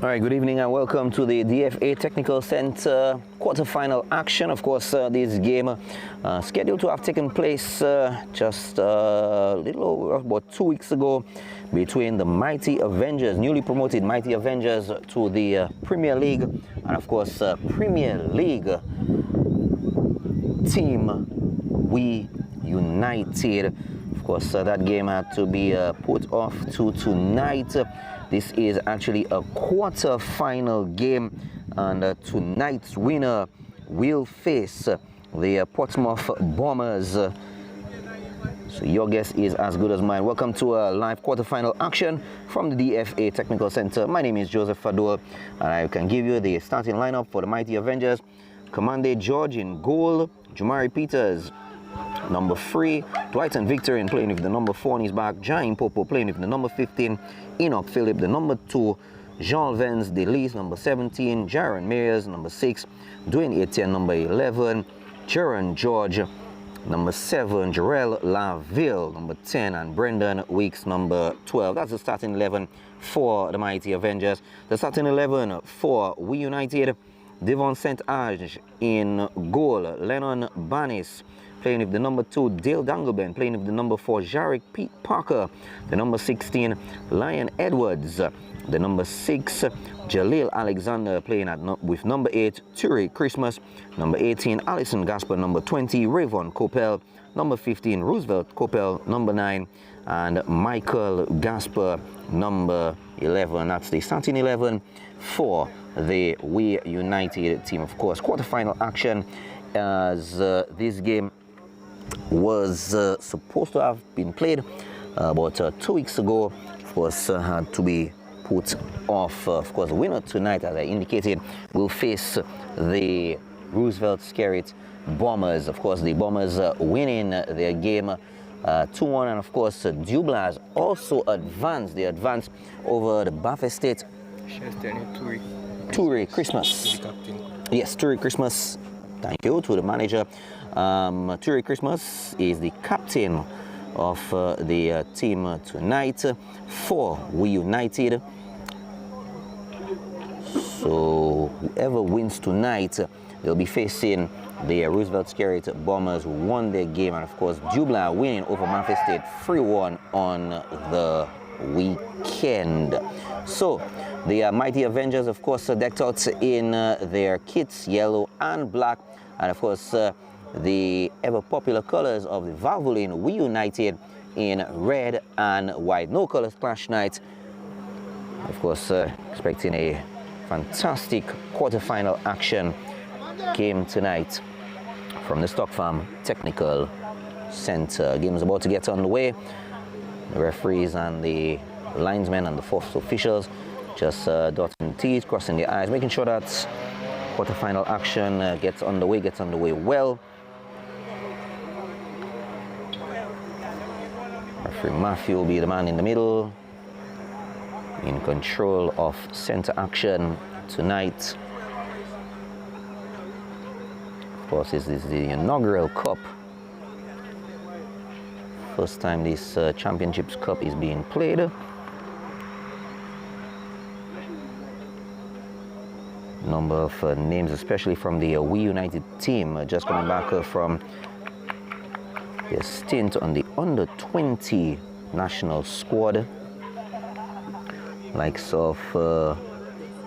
All right, good evening and welcome to the DFA Technical Center quarterfinal action. Of course, this game scheduled to have taken place just a little over about 2 weeks ago between the Mighty Avengers, newly promoted Mighty Avengers to the Premier League, and of course, Premier League team We United. Of course, that game had to be put off to tonight. This is actually a quarter-final game, and tonight's winner will face the Portsmouth Bombers. So your guess is as good as mine. Welcome to a live quarter-final action from the DFA Technical Center. My name is Joseph Fador, and I can give you the starting lineup for the Mighty Avengers. Commander George in goal, Jumari Peters, number 3, Dwight and Victor playing with the number 4 on his back, Jain Popo playing with the number 15, Enoch Phillip, the number 2, Jean Vance Delis, number 17, Jaron Meyers, number 6, Dwayne Etienne, number 11, Jaron George, number 7, Jarrell Laville, number 10, and Brendan Weeks, number 12. That's the starting 11 for the Mighty Avengers. The starting 11 for We United: Devon St. Ange in goal, Lennon Banis, playing with the number 2, Dale Dangleben, playing with the number 4, Jarek Pete Parker, the number 16, Lion Edwards, the number 6, Jaleel Alexander, playing with number 8, Turi Christmas, number 18, Alison Gasper, number 20, Rayvon Coppell, number 15, Roosevelt Coppell, number 9, and Michael Gasper, number 11. That's the starting 11 for the We United team. Of course, quarterfinal action, as this game was supposed to have been played about 2 weeks ago. Of course, had to be put off. Of course, the winner tonight, as I indicated, will face the Roosevelt Skerrit Bombers. Of course, the Bombers winning their game 2-1, and of course, Dublas also advanced. They advanced over the Buffet State. Turi Christmas. Yes, Turi Christmas. Thank you to the manager. Turi Christmas is the captain of the team tonight for We United. So whoever wins tonight, they'll be facing the Roosevelt Skerrit Bombers, who won their game, and of course Dubla winning over Memphis State 3-1 on the weekend. So the Mighty Avengers, of course, decked out in their kits, yellow and black, and of course the ever popular colors of the Valvoline We United in red and white. No colors clash night. Of course, expecting a fantastic quarterfinal action game tonight from the Stock Farm Technical Center. Game is about to get underway. The referees and the linesmen and the fourth officials just dotting T's, crossing their I's, making sure that quarterfinal action gets underway well. Referee Matthew will be the man in the middle, in control of center action tonight. Of course, this is the inaugural cup. First time this Championships Cup is being played. Number of names, especially from the We United team, just coming back from their stint on the under-20 national squad. Likes of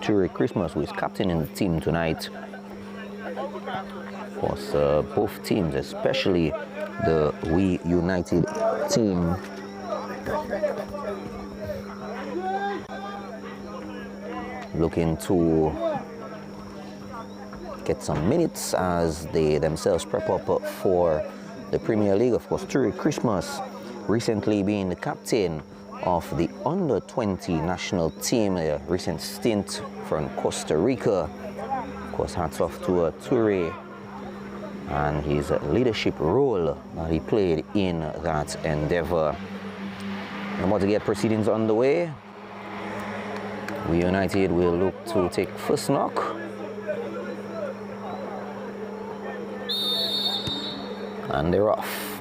Turi Christmas, who is captain in the team tonight. Of course, both teams, especially the We United team, looking to get some minutes as they themselves prep up for the Premier League. Of course, Turi Christmas recently being the captain of the under-20 national team, a recent stint from Costa Rica. Of course, hats off to Turi and his leadership role that he played in that endeavor. I'm about to get proceedings underway. We United will look to take first knock. And they're off.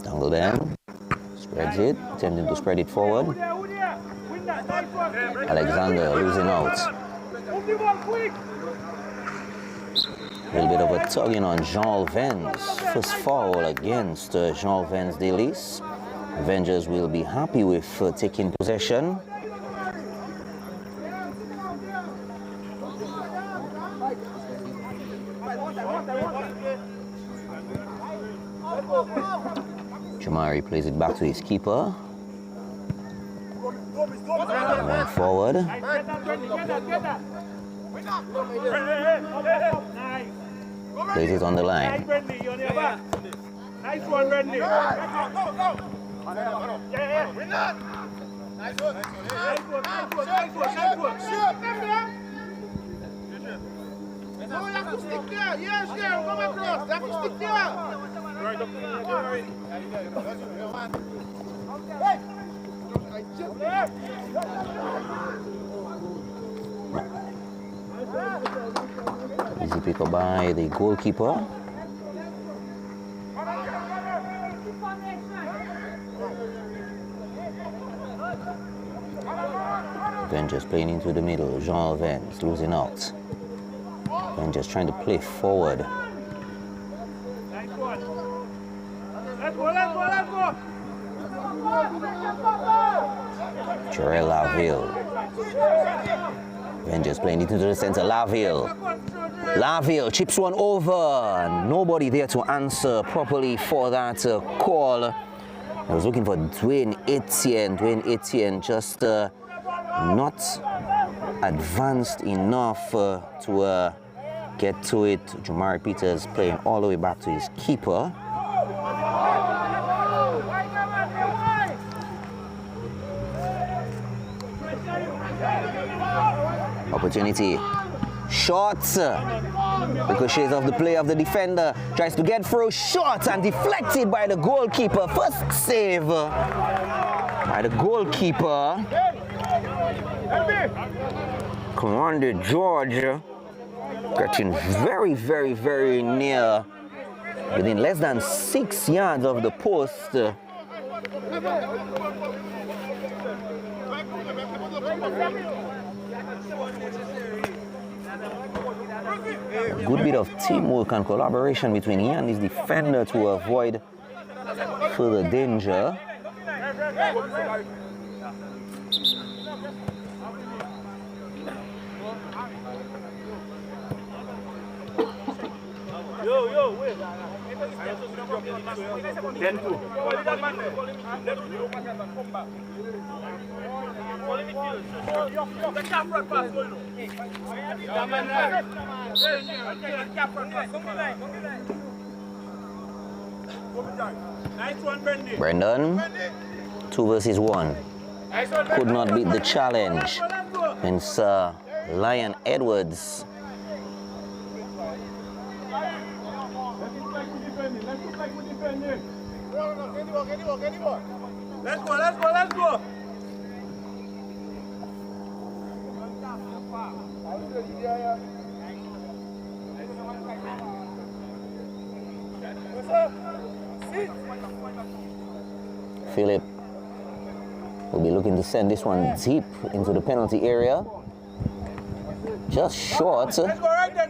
Dangle down, spreads it, attempting to spread it forward. Alexander losing out. A little bit of a tugging on Jean Vens. First foul against Jean Vens Delis. Avengers will be happy with taking possession. Jamari plays it back to his keeper. Going forward. Plays it on the line. Nice one, Randy. Go, go, go. Nice one. No, you have to stick there. Yes, there. Come across. You have to stick there. Easy pick up by the goalkeeper. Avengers playing into the middle. Jean Vance losing out. Avengers trying to play forward. Jarrell Laville. Avengers playing it into the center. Laville chips one over. Nobody there to answer properly for that call. I was looking for Dwayne Etienne. Dwayne Etienne just not advanced enough to get to it. Jamari Peters playing all the way back to his keeper. Opportunity. Shots. Ricochets off the play of the defender. Tries to get through. Shot and deflected by the goalkeeper. First save by the goalkeeper. Commander George getting very, very, very near. Within less than 6 yards of the post. Good bit of teamwork and collaboration between he and his defender to avoid further danger. Wait. 10-2. Brendan, 2 versus 1. Could not beat the challenge. Hence Lion Edwards. Let's go. Philip will be looking to send this one deep into the penalty area. Just short. Let's go right there.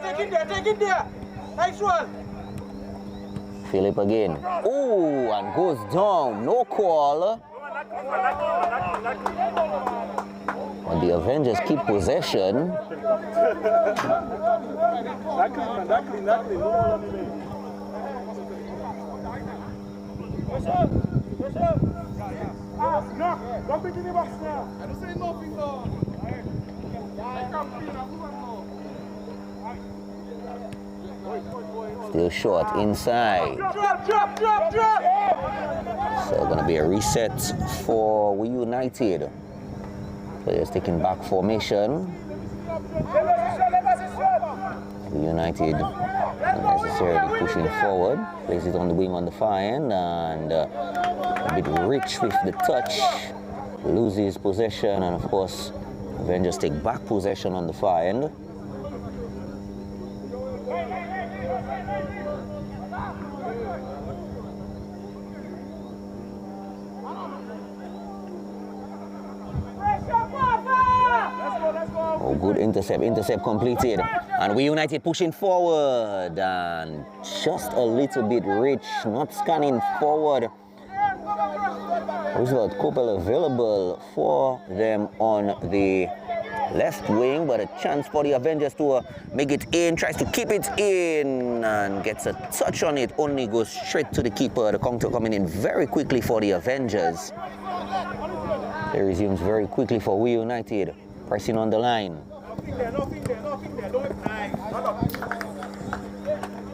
Take it there. Nice one. Philip again. Oh, and goes down. No call. And the Avengers keep possession. Don't pick in the box now. I don't say nothing though. Still short inside. Drop. So gonna be a reset for We United. Players taking back formation. We United not necessarily pushing forward. Plays it on the wing on the far end and a bit rich with the touch. Loses possession and of course Avengers take back possession on the far end. Oh, good intercept completed. And We United pushing forward and just a little bit rich, not scanning forward. Roosevelt Coppel available for them on the left wing, but a chance for the Avengers to make it in, tries to keep it in and gets a touch on it, only goes straight to the keeper. The counter coming in very quickly for the Avengers. They resumes very quickly for We United, pressing on the line. Nothing there.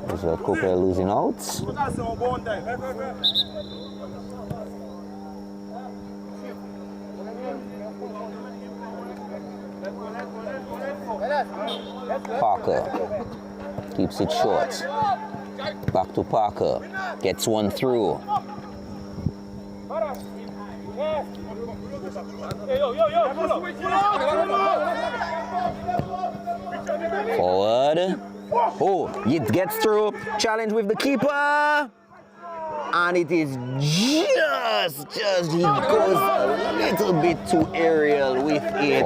Roosevelt Coppel losing out. Parker keeps it short. Back to Parker. Gets one through. Forward. Oh, it gets through. Challenge with the keeper. And it is just he goes a little bit too aerial with it.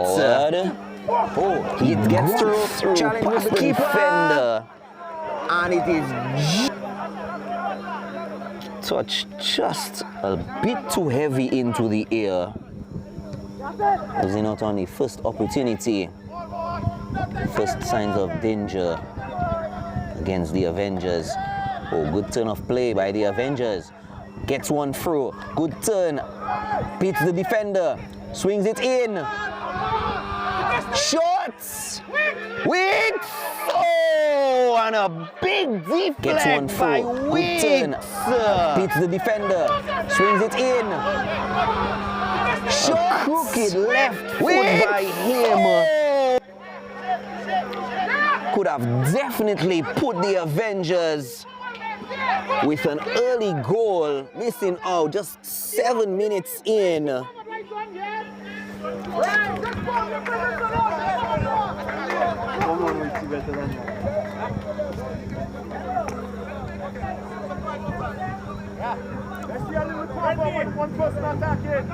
Oh, it gets through challenge with the defender. And it is touched just a bit too heavy into the air. Losing out on the first opportunity. First signs of danger against the Avengers. Oh, good turn of play by the Avengers. Gets one through. Good turn. Beats the defender. Swings it in. Shots! Wicks! Oh, and a big deflect. Gets one through. Good turn. Beats the defender. Swings it in. Shots! A crooked left foot by him. Could have definitely put the Avengers with an early goal, missing out just 7 minutes in. One person attacking.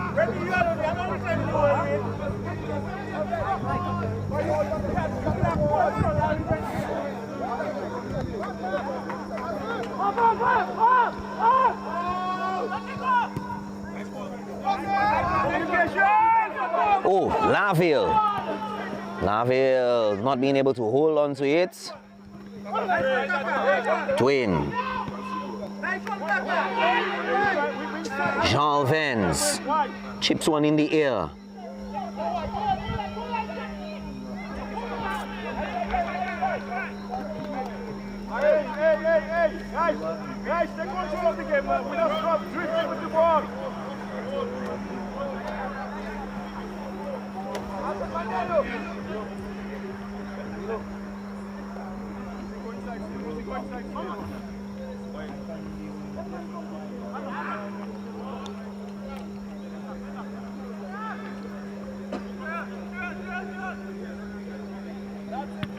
Oh, Laville not being able to hold on to it. Twin. Jean Vens chips one in the air. Hey, guys, take control of the game, man. We don't stop drifting with the ball.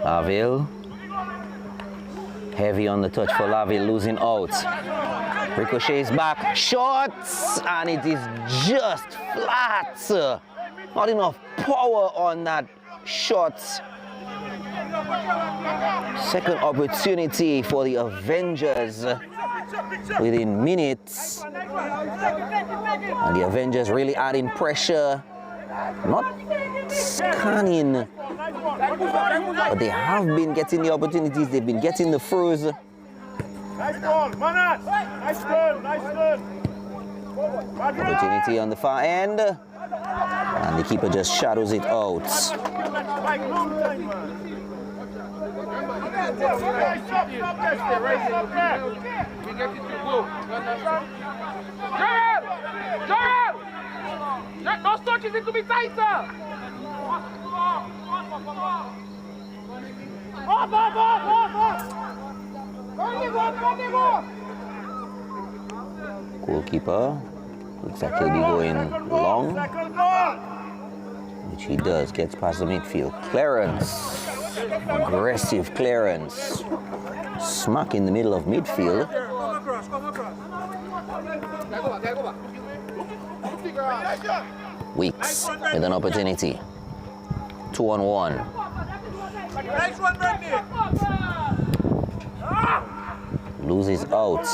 Laville. Heavy on the touch for Laville, losing out. Ricochets back, shots, and it is just flat. Not enough power on that shot. Second opportunity for the Avengers within minutes. And the Avengers really adding pressure. Not scanning, but they have been getting the opportunities. They've been getting the throws. Nice ball, Manas. Nice turn. Opportunity on the far end. And the keeper just shadows it out. Those touches need to be tighter. Goalkeeper looks like he'll be going long, which he does. Gets past the midfield. Clearance, aggressive clearance, smack in the middle of midfield. Weeks with an opportunity. 2-on-1. Nice one, Brandy. Loses out.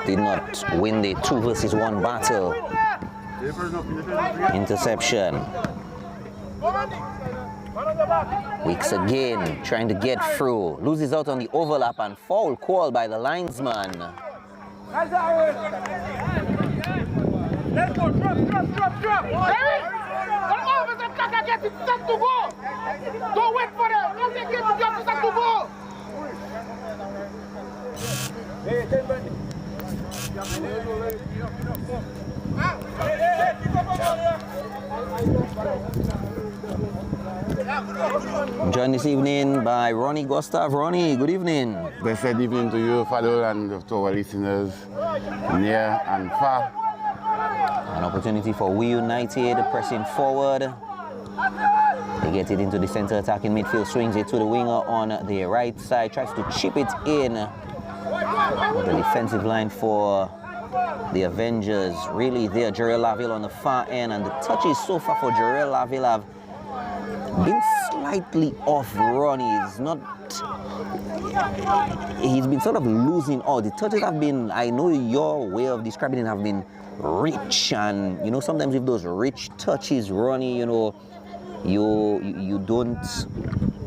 Did not win the 2 versus 1 battle. Interception. Weeks again trying to get through. Loses out on the overlap and foul call by the linesman. Let's go, drop. Hey! Come over, the attacker gets it set to go. Don't wait for them. Once they get it, you have to set to go. I'm joined this evening by Ronnie Gustav. Ronnie, good evening. Blessed evening to you, Fadol, and to our listeners near and far. An opportunity for We United pressing forward. They get it into the center attacking midfield, swings it to the winger on the right side, tries to chip it in. The defensive line for the Avengers really there. Jarrell Laville on the far end, and the touches so far for Jarrell Laville have been slightly off Ronnie. He's been sort of losing all. The touches have been, I know your way of describing it, have been rich, and you know, sometimes with those rich touches, Ronnie, you know, you don't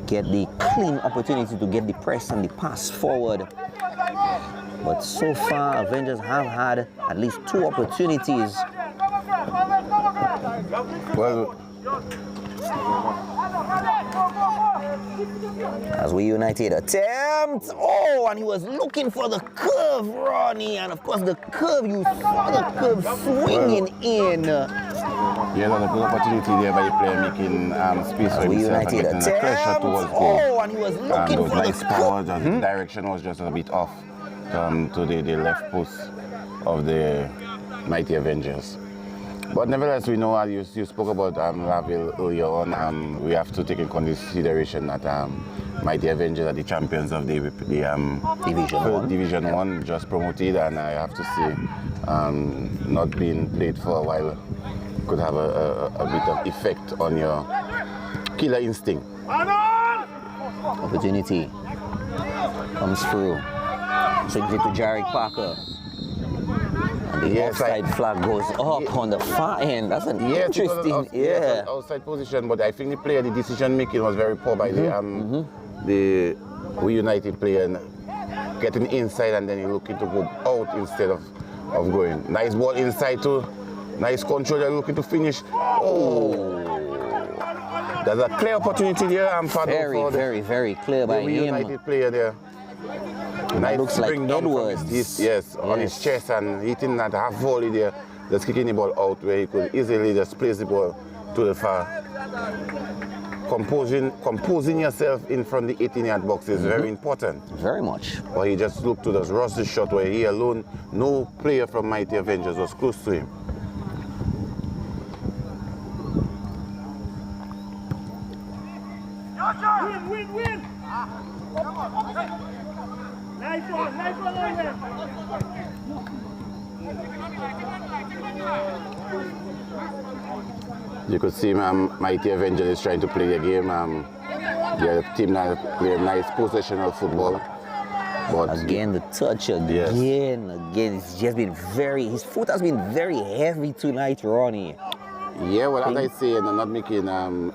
get the clean opportunity to get the press and the pass forward. But so far, Avengers have had at least 2 opportunities. Well, as we United attempt, oh, and he was looking for the curve, Ronnie, and of course the curve, you saw the curve swinging in. yeah, there's a good opportunity there by the player making space for we himself and United getting a pressure attempt, towards goal. oh, and he was looking Those for nice the power, curve. the direction was just a bit off to the left post of the mighty Avengers. But nevertheless, we know, you spoke about Laville earlier on, we have to take in consideration that mighty Avengers are the champions of the Division 1, just promoted, and I have to say, not being played for a while could have a bit of effect on your killer instinct. Opportunity comes through. Sends it to Jarek Parker. And the offside flag goes up on the far end. That's an interesting, yes, outside position, but I think the player, the decision making was very poor by the We United player, getting inside and then he looking to go out instead of going. Nice ball inside too. Nice control, they're looking to finish. Oh! There's a clear opportunity there. Very clear by the him. United player there. Nice looks like Edwards. On his chest and hitting that half volley there. Just kicking the ball out where he could easily just place the ball to the far. Composing yourself in front of the 18-yard box is very important. Very much. But he just looked to just rush the shot where he alone, no player from Mighty Avengers was close to him. Win! Nice one, You could see Mighty Avengers is trying to play the game. The team now play nice possessional football. But again, the touch again. It's just been his foot has been very heavy tonight, Ronnie. Yeah, well, as I say, I'm not making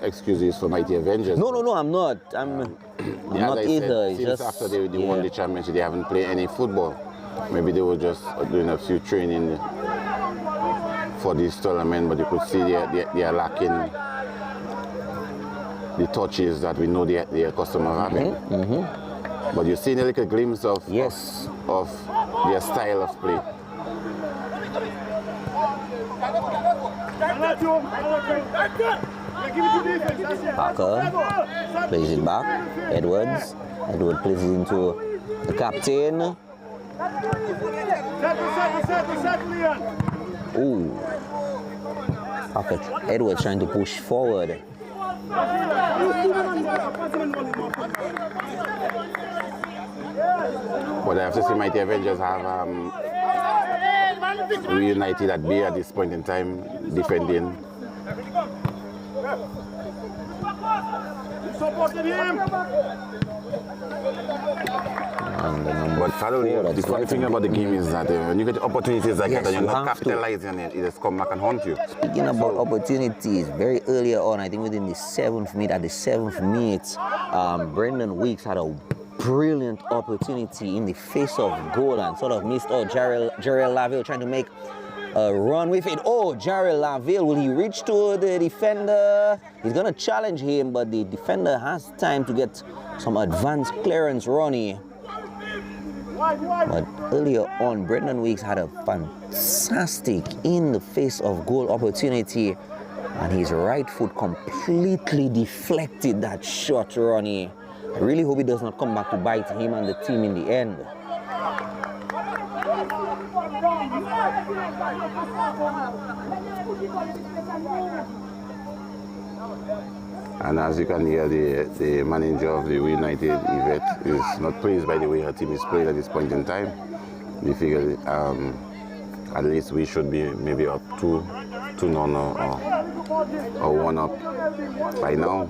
excuses for Mighty Avengers. No, I'm not. I'm not either. Since just after they won the championship, they haven't played any football. Maybe they were just doing a few training for this tournament, but you could see they are lacking the touches that we know they are accustomed to having. But you're seeing a little glimpse of their style of play. Parker plays it back. Edwards plays it into the captain. Ooh. Parker, Edwards trying to push forward. But I have to say Mighty Avengers have United at bay at this point in time, defending. But the funny thing about the game is that when you get opportunities like that and you're not capitalizing on it, it just come back and haunt you. Speaking about opportunities, very earlier on, I think within the 7th minute, Brendan Weeks had a brilliant opportunity in the face of goal and sort of missed out. Jarrell Laville trying to make a run with it. Oh, Jarrell Laville, will he reach to the defender? He's going to challenge him, but the defender has time to get some advanced clearance, Ronnie. But earlier on, Brendan Weeks had a fantastic in the face of goal opportunity, and his right foot completely deflected that shot, Ronnie. I really hope it does not come back to bite him and the team in the end. And as you can hear, the manager of the United, Yvette, is not pleased by the way her team is playing at this point in time. We figure at least we should be maybe up 2-0 or 1 up by now.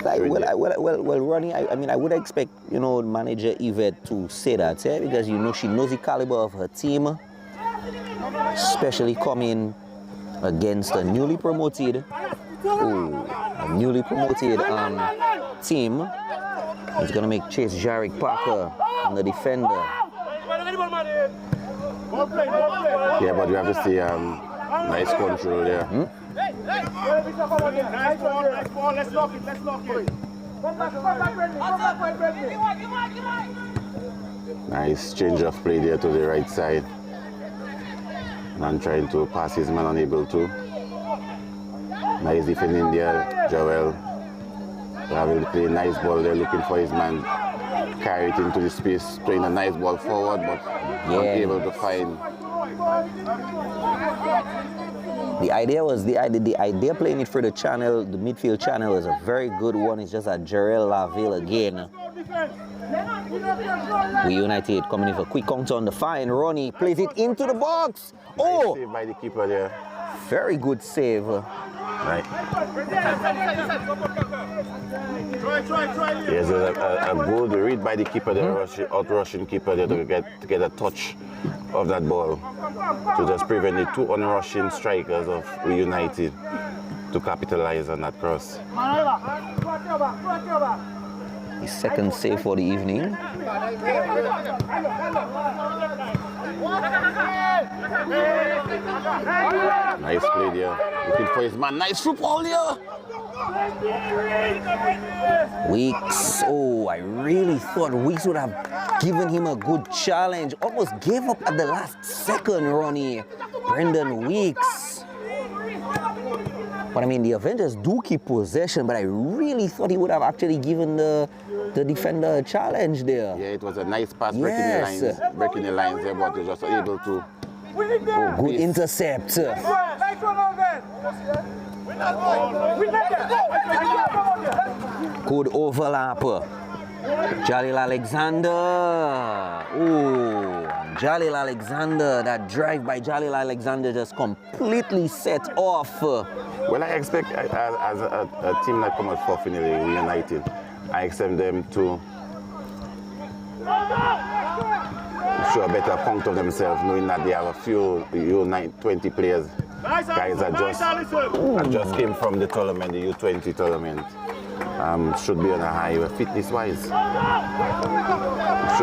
Well, Ronnie, I mean, I would expect, you know, manager Yvette to say that, because, you know, she knows the caliber of her team, especially coming against a newly promoted team. It's going to make Chase Jarek Parker the defender. Yeah, but you have to see nice control there. Nice ball, let's lock it. Nice change of play there to the right side. Man trying to pass his man, unable to. Nice defending there, Joel. Having to play a nice ball there, looking for his man. Carry it into the space, playing a nice ball forward, but not able to find. The idea playing it for the channel, the midfield channel, was a very good one. It's just that Jarrell Laville again. We United coming in for a quick counter on the fine. Ronnie plays it into the box. Nice save by the keeper there. Very good save. Right. There's a good read by the keeper there, out-rushing keeper there to get a touch of that ball to just prevent the two unrushing strikers of United to capitalize on that cross. The second save for the evening. Nice play there. Looking for his man. Nice football there. Weeks. Oh, I really thought Weeks would have given him a good challenge. Almost gave up at the last second, Ronnie. Brendan Weeks. But I mean, the Avengers do keep possession, but I really thought he would have actually given the defender a challenge there. Yeah, it was a nice pass, breaking the lines there, but he was just able to. Oh, good intercept. Good overlap. Jalil Alexander. Oh, Jalil Alexander. That drive by Jalil Alexander just completely set off. Well, I expect as a team that comes out fourth in the league, United, I expect them to show a better account of themselves, knowing that they have a few U20 players, guys that just came from the tournament, the U20 tournament. Should be on a high fitness-wise. Show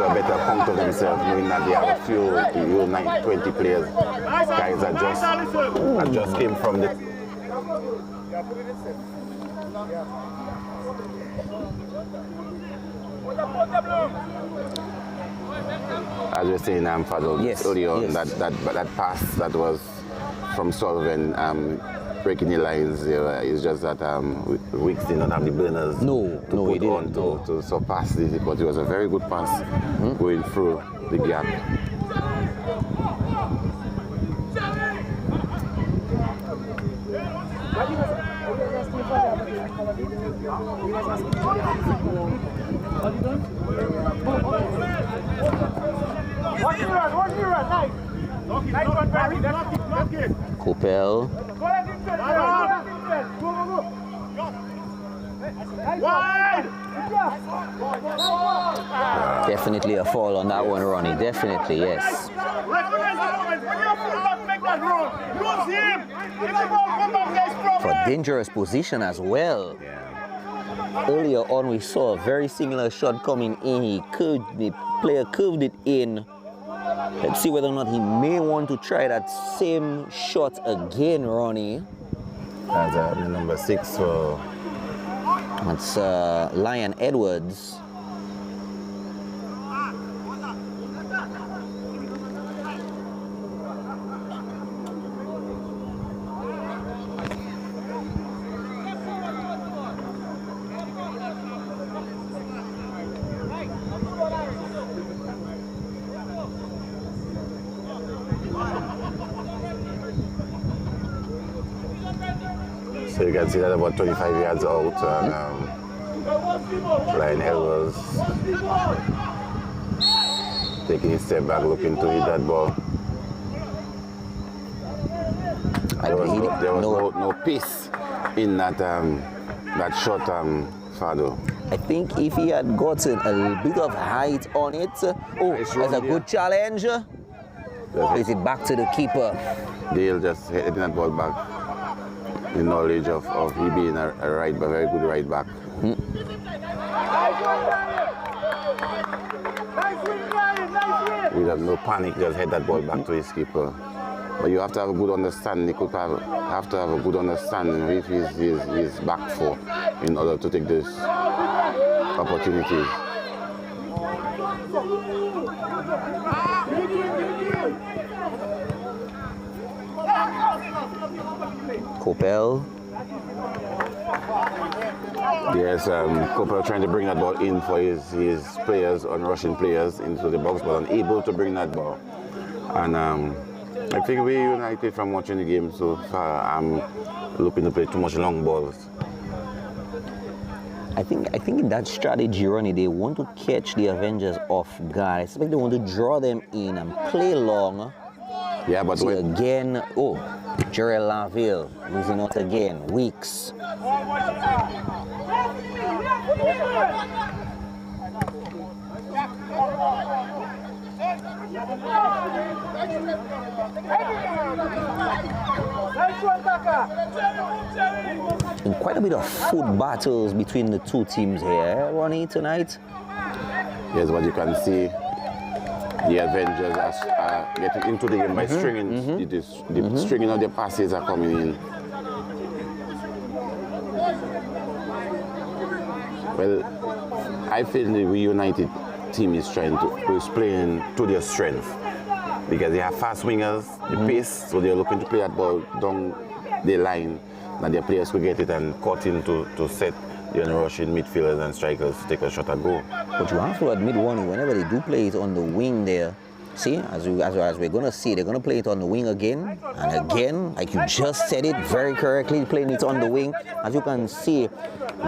a better account of themselves, knowing that they have a few U20 players, guys that just came from the. As we were saying, Fadl, earlier on, that pass that was from Sullivan, breaking the lines there, it's just that Weeks did not have the burners to put on to surpass it, but it was a very good pass going through the gap. Coppell. Definitely a fall on that one, Ronnie. Definitely, yes. For dangerous position as well. Earlier on, we saw a very similar shot coming in. The player curved it in. Let's see whether or not he may want to try that same shot again, Ronnie. That's number 6 for. That's Lion Edwards. So you can see that about 25 yards out and line elbows. Taking a step back, looking to hit that ball. There was no pace in that that shot, Fado. I think if he had gotten a bit of height on it, that's a good challenge. Plays it back to the keeper. Dale just hitting that ball back. The knowledge of he being a right back, very good right back. We have no panic, just hit that ball back to his keeper. But you have to have a good understanding. He could have to have a good understanding if he's back for in order to take this opportunity. Kopel. Yes, Kopel trying to bring that ball in for his players, on-rushing players into the box, but unable to bring that ball. And I think we United from watching the game so far. I'm looking to play too much long balls. I think in that strategy, Ronnie, they want to catch the Avengers off guard. I expect they want to draw them in and play long. Yeah, but again, Jarrell Laville losing out again. Weeks. And quite a bit of foot battles between the two teams here, Ronnie, tonight. Yes, but you can see the Avengers are getting into the game by stringing. The stringing of their passes are coming in. Well, I feel the United team is playing to their strength because they have fast wingers, the pace, so they're looking to play that ball down the line, and their players will get it and cut in to set the rushing midfielders and strikers to take a shot and go. But you have to admit, Ronnie, whenever they do play it on the wing there, see, as we're going to see, they're going to play it on the wing again and again, like you just said it very correctly, playing it on the wing. As you can see,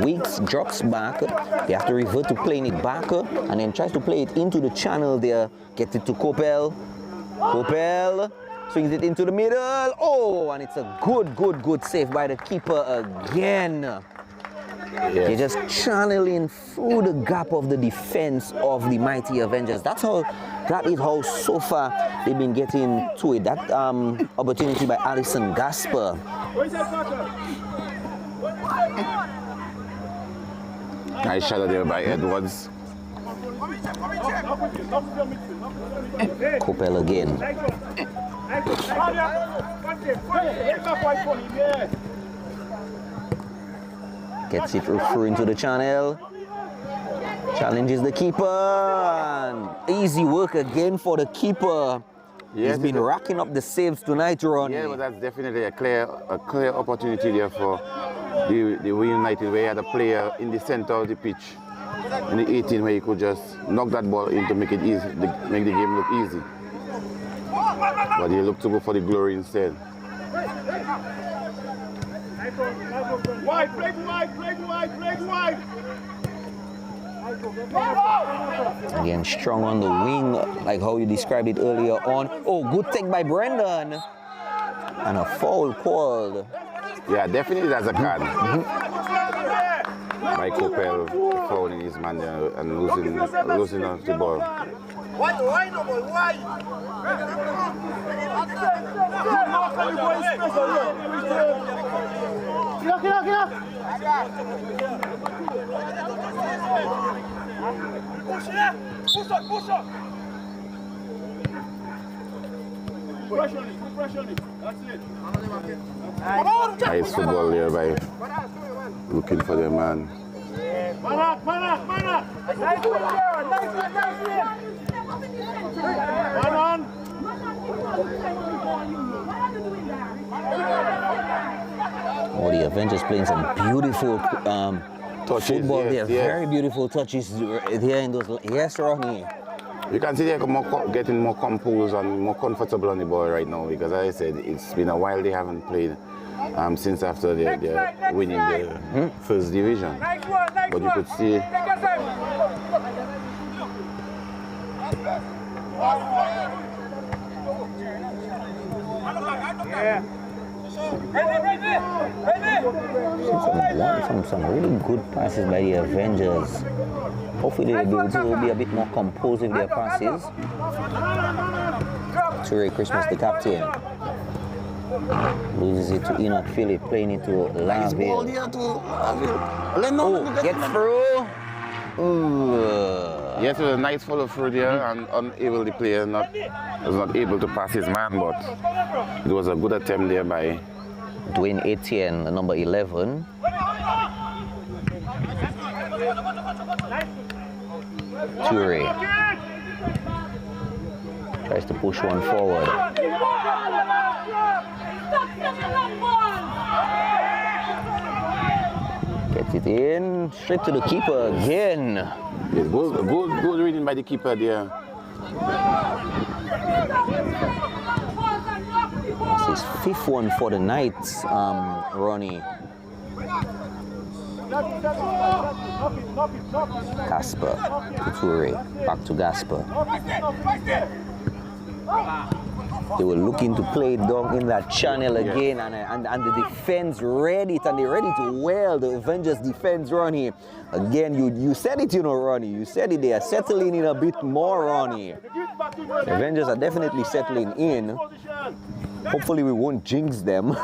Weeks drops back, they have to revert to playing it back, and then tries to play it into the channel there, get it to Kopel. Kopel swings it into the middle. Oh, and it's a good save by the keeper again. Yes. They're just channeling through the gap of the defense of the mighty Avengers. That is how so far they've been getting to it. That opportunity by Alison Gasper. Nice shot there by Edwards. Kopel again. Gets it through into the channel. Challenges the keeper. And easy work again for the keeper. Yes, he's been racking up the saves tonight, Ronnie. Yeah, but that's definitely a clear opportunity there for the United, where he had a player in the center of the pitch in the 18 where he could just knock that ball in to make it easy, make the game look easy. But he looked to go for the glory instead. Again, strong on the wing, like how you described it earlier on. Oh, good take by Brendan. And a foul called. Yeah, definitely that's a card. By Kopel fouling his man there and losing off the ball. Why no boy? Why? Push up. Pressure on it. That's it. Nice football there by looking for the man. Man up. Nice Man on. Oh, the Avengers playing some beautiful touches, football there. Yes. Very beautiful touches here in those. Yes, Ronnie. You can see they're getting more composed and more comfortable on the ball right now because, as I said, it's been a while they haven't played since after they're winning the first division. But you could see some really good passes by the Avengers. Hopefully they'll be able to be a bit more composed with their passes. Ture Christmas, the captain, loses it to Enoch Philip, playing it to Laville. Oh, get through. Yes, it was a nice follow through there and unable, the player was not able to pass his man, but it was a good attempt there by Dwayne Etienne, number 11. Ture tries to push one forward. Gets it in, straight to the keeper again. Yes, good reading by the keeper there. It's his fifth one for the night, Ronnie. Casper, Ture, back to Gasper. They were looking to play it down in that channel again, and the defense read it, and they're ready to wail. The Avengers defense, Ronnie. Again, you said it, you know, Ronnie. You said it, they are settling in a bit more, Ronnie. The Avengers are definitely settling in. Hopefully we won't jinx them.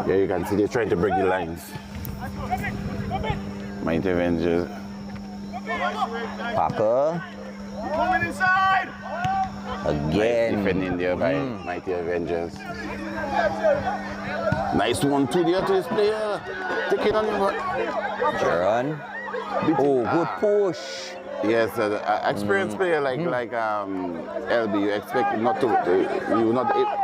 Yeah, you can see they're trying to break the lines. Mighty Avengers. Parker. Coming inside. Again. Nice defending there by Mighty Avengers. Nice 1-2 there to his player. Take it on him. Jaron. Oh, good push. Yes, experienced player like LB, you expect him not to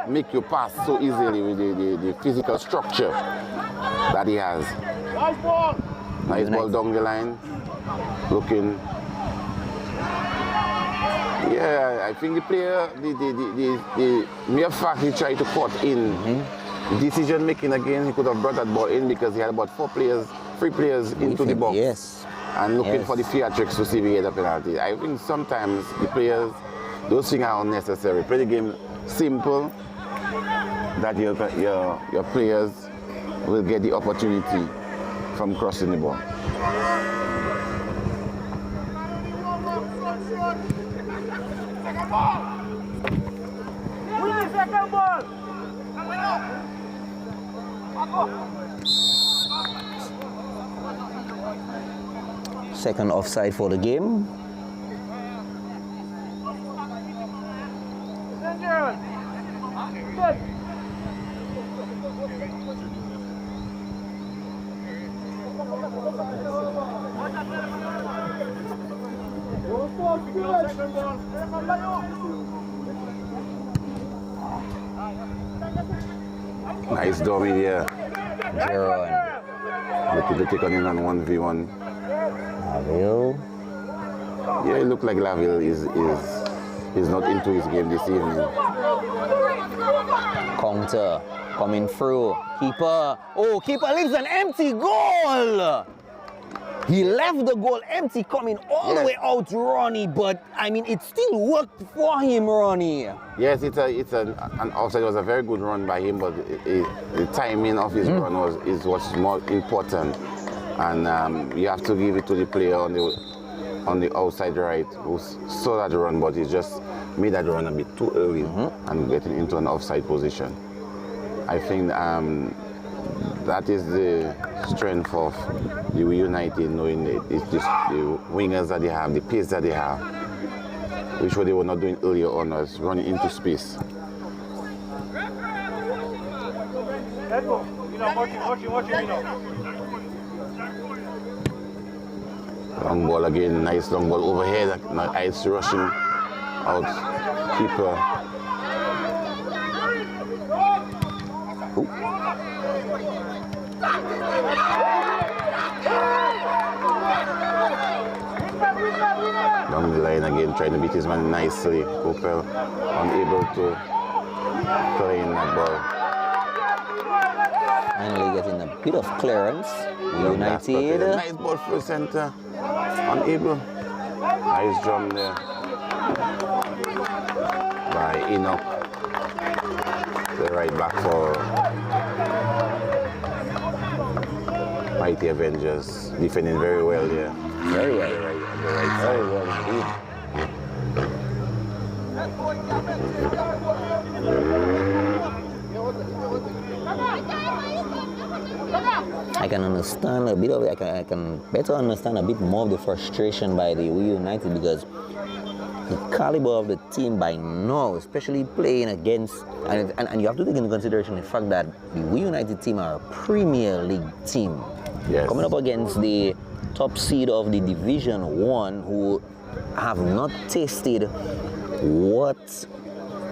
make you pass so easily with the physical structure that he has. Nice ball. Nice ball down the line. Looking. Yeah, I think the player, the mere fact he tried to cut in decision making again, he could have brought that ball in because he had about three players into the box. Yes. And looking for the theatrics to see if he get a penalty. I think sometimes the players, those things are unnecessary. Play the game simple, that your players will get the opportunity from crossing the ball. Second ball. Win the second ball. Second offside for the game. Good. Nice dummy there. Jaron. Looking to take on him on 1v1. Laville. Yeah, it looked like Laville is not into his game this evening. Counter coming through. Keeper. Oh, keeper leaves an empty goal. He left the goal empty, coming all the way out, Ronnie. But I mean, it still worked for him, Ronnie. Yes, it's an offside. It was a very good run by him, but the timing of his run is what's more important. And you have to give it to the player on the outside right who saw that run, but he just made that run a bit too early and getting into an offside position. I think that is the strength of the United, knowing it's just the wingers that they have, the pace that they have, which what they were not doing earlier on, was running into space. Let's go. Watching. Long ball again, nice long ball overhead. Ice rushing out, keeper. Ooh. Down the line again, trying to beat his man nicely. Opel unable to play in that ball. Finally getting a bit of clearance. United. Nice ball through center. Unable. Nice drum there by Enoch. The right back for Mighty Avengers. Defending very well there. Very well. The right side. Very well indeed. I can understand a bit of it. I can better understand a bit more of the frustration by the We United, because the caliber of the team by now, especially playing against, and you have to take into consideration the fact that the We United team are a Premier League team. Yes. Coming up against the top seed of the Division 1, who have not tasted what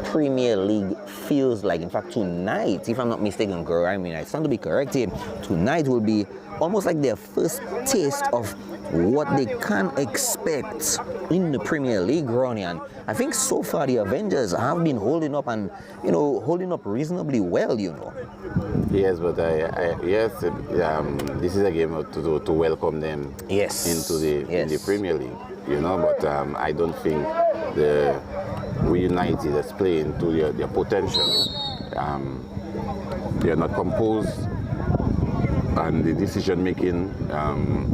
Premier League feels like. In fact, tonight, if I'm not mistaken, girl, I mean, I stand to be corrected, tonight will be almost like their first taste of what they can expect in the Premier League, Ronnie. And I think so far the Avengers have been holding up, and holding up reasonably well, Yes, but this is a game to welcome them into the Premier League, But I don't think the We United is playing to their potential. They are not composed, and the decision making,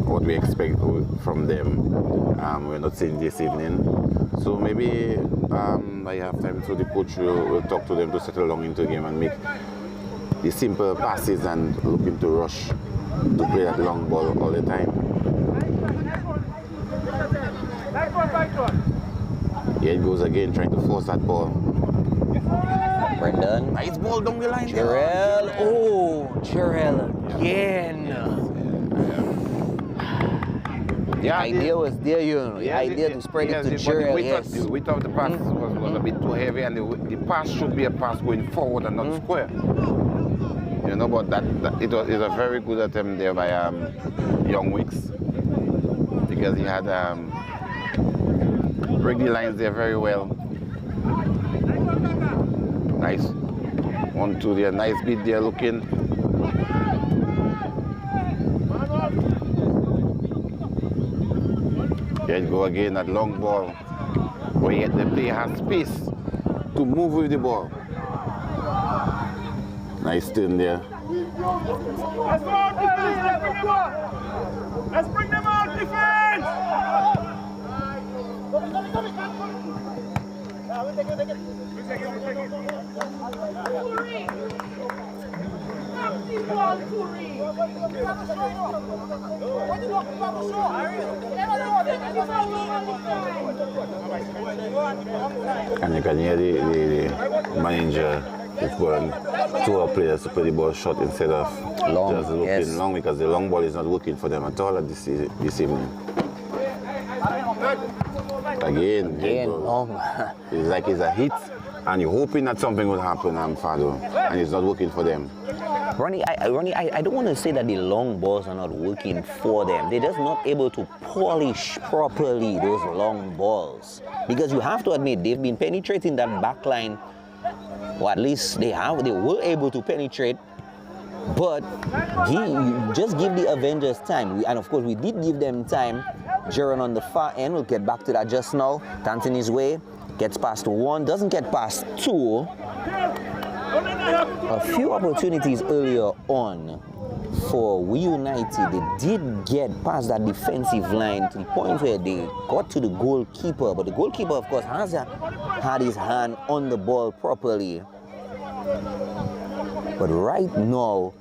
what we expect from them, we're not seeing this evening. So maybe by halftime, so the coach will talk to them to settle along into the game and make the simple passes and looking to rush to play that long ball all the time. Here it goes again, trying to force that ball. Brendan. Nice ball down the line. Jarrell. Oh, Jarrell again. The idea was there, The idea to spread it to Jarrell. We thought the pass was a bit too heavy, and the pass should be a pass going forward and not square. But it was a very good attempt there by Young Wicks, because he had break the lines there very well. Nice 1-2 there, nice beat there looking. Here you go again, that long ball, where yet the player has space to move with the ball. Nice turn there. Let's bring them out, defense! And you can hear the manager is going to our players to play the ball short instead of long, just looking long, because the long ball is not working for them at all this evening. Again long. It's like it's a hit, and you're hoping that something will happen, Fado, and it's not working for them. Ronnie, I don't want to say that the long balls are not working for them. They're just not able to polish properly those long balls. Because you have to admit, they've been penetrating that back line, or at least they were able to penetrate. But just give the Avengers time. And of course, we did give them time. Jaron on the far end, we'll get back to that just now. Dancing his way, gets past one, doesn't get past two. A few opportunities earlier on for We United, they did get past that defensive line to the point where they got to the goalkeeper. But the goalkeeper, of course, has had his hand on the ball properly. But right now,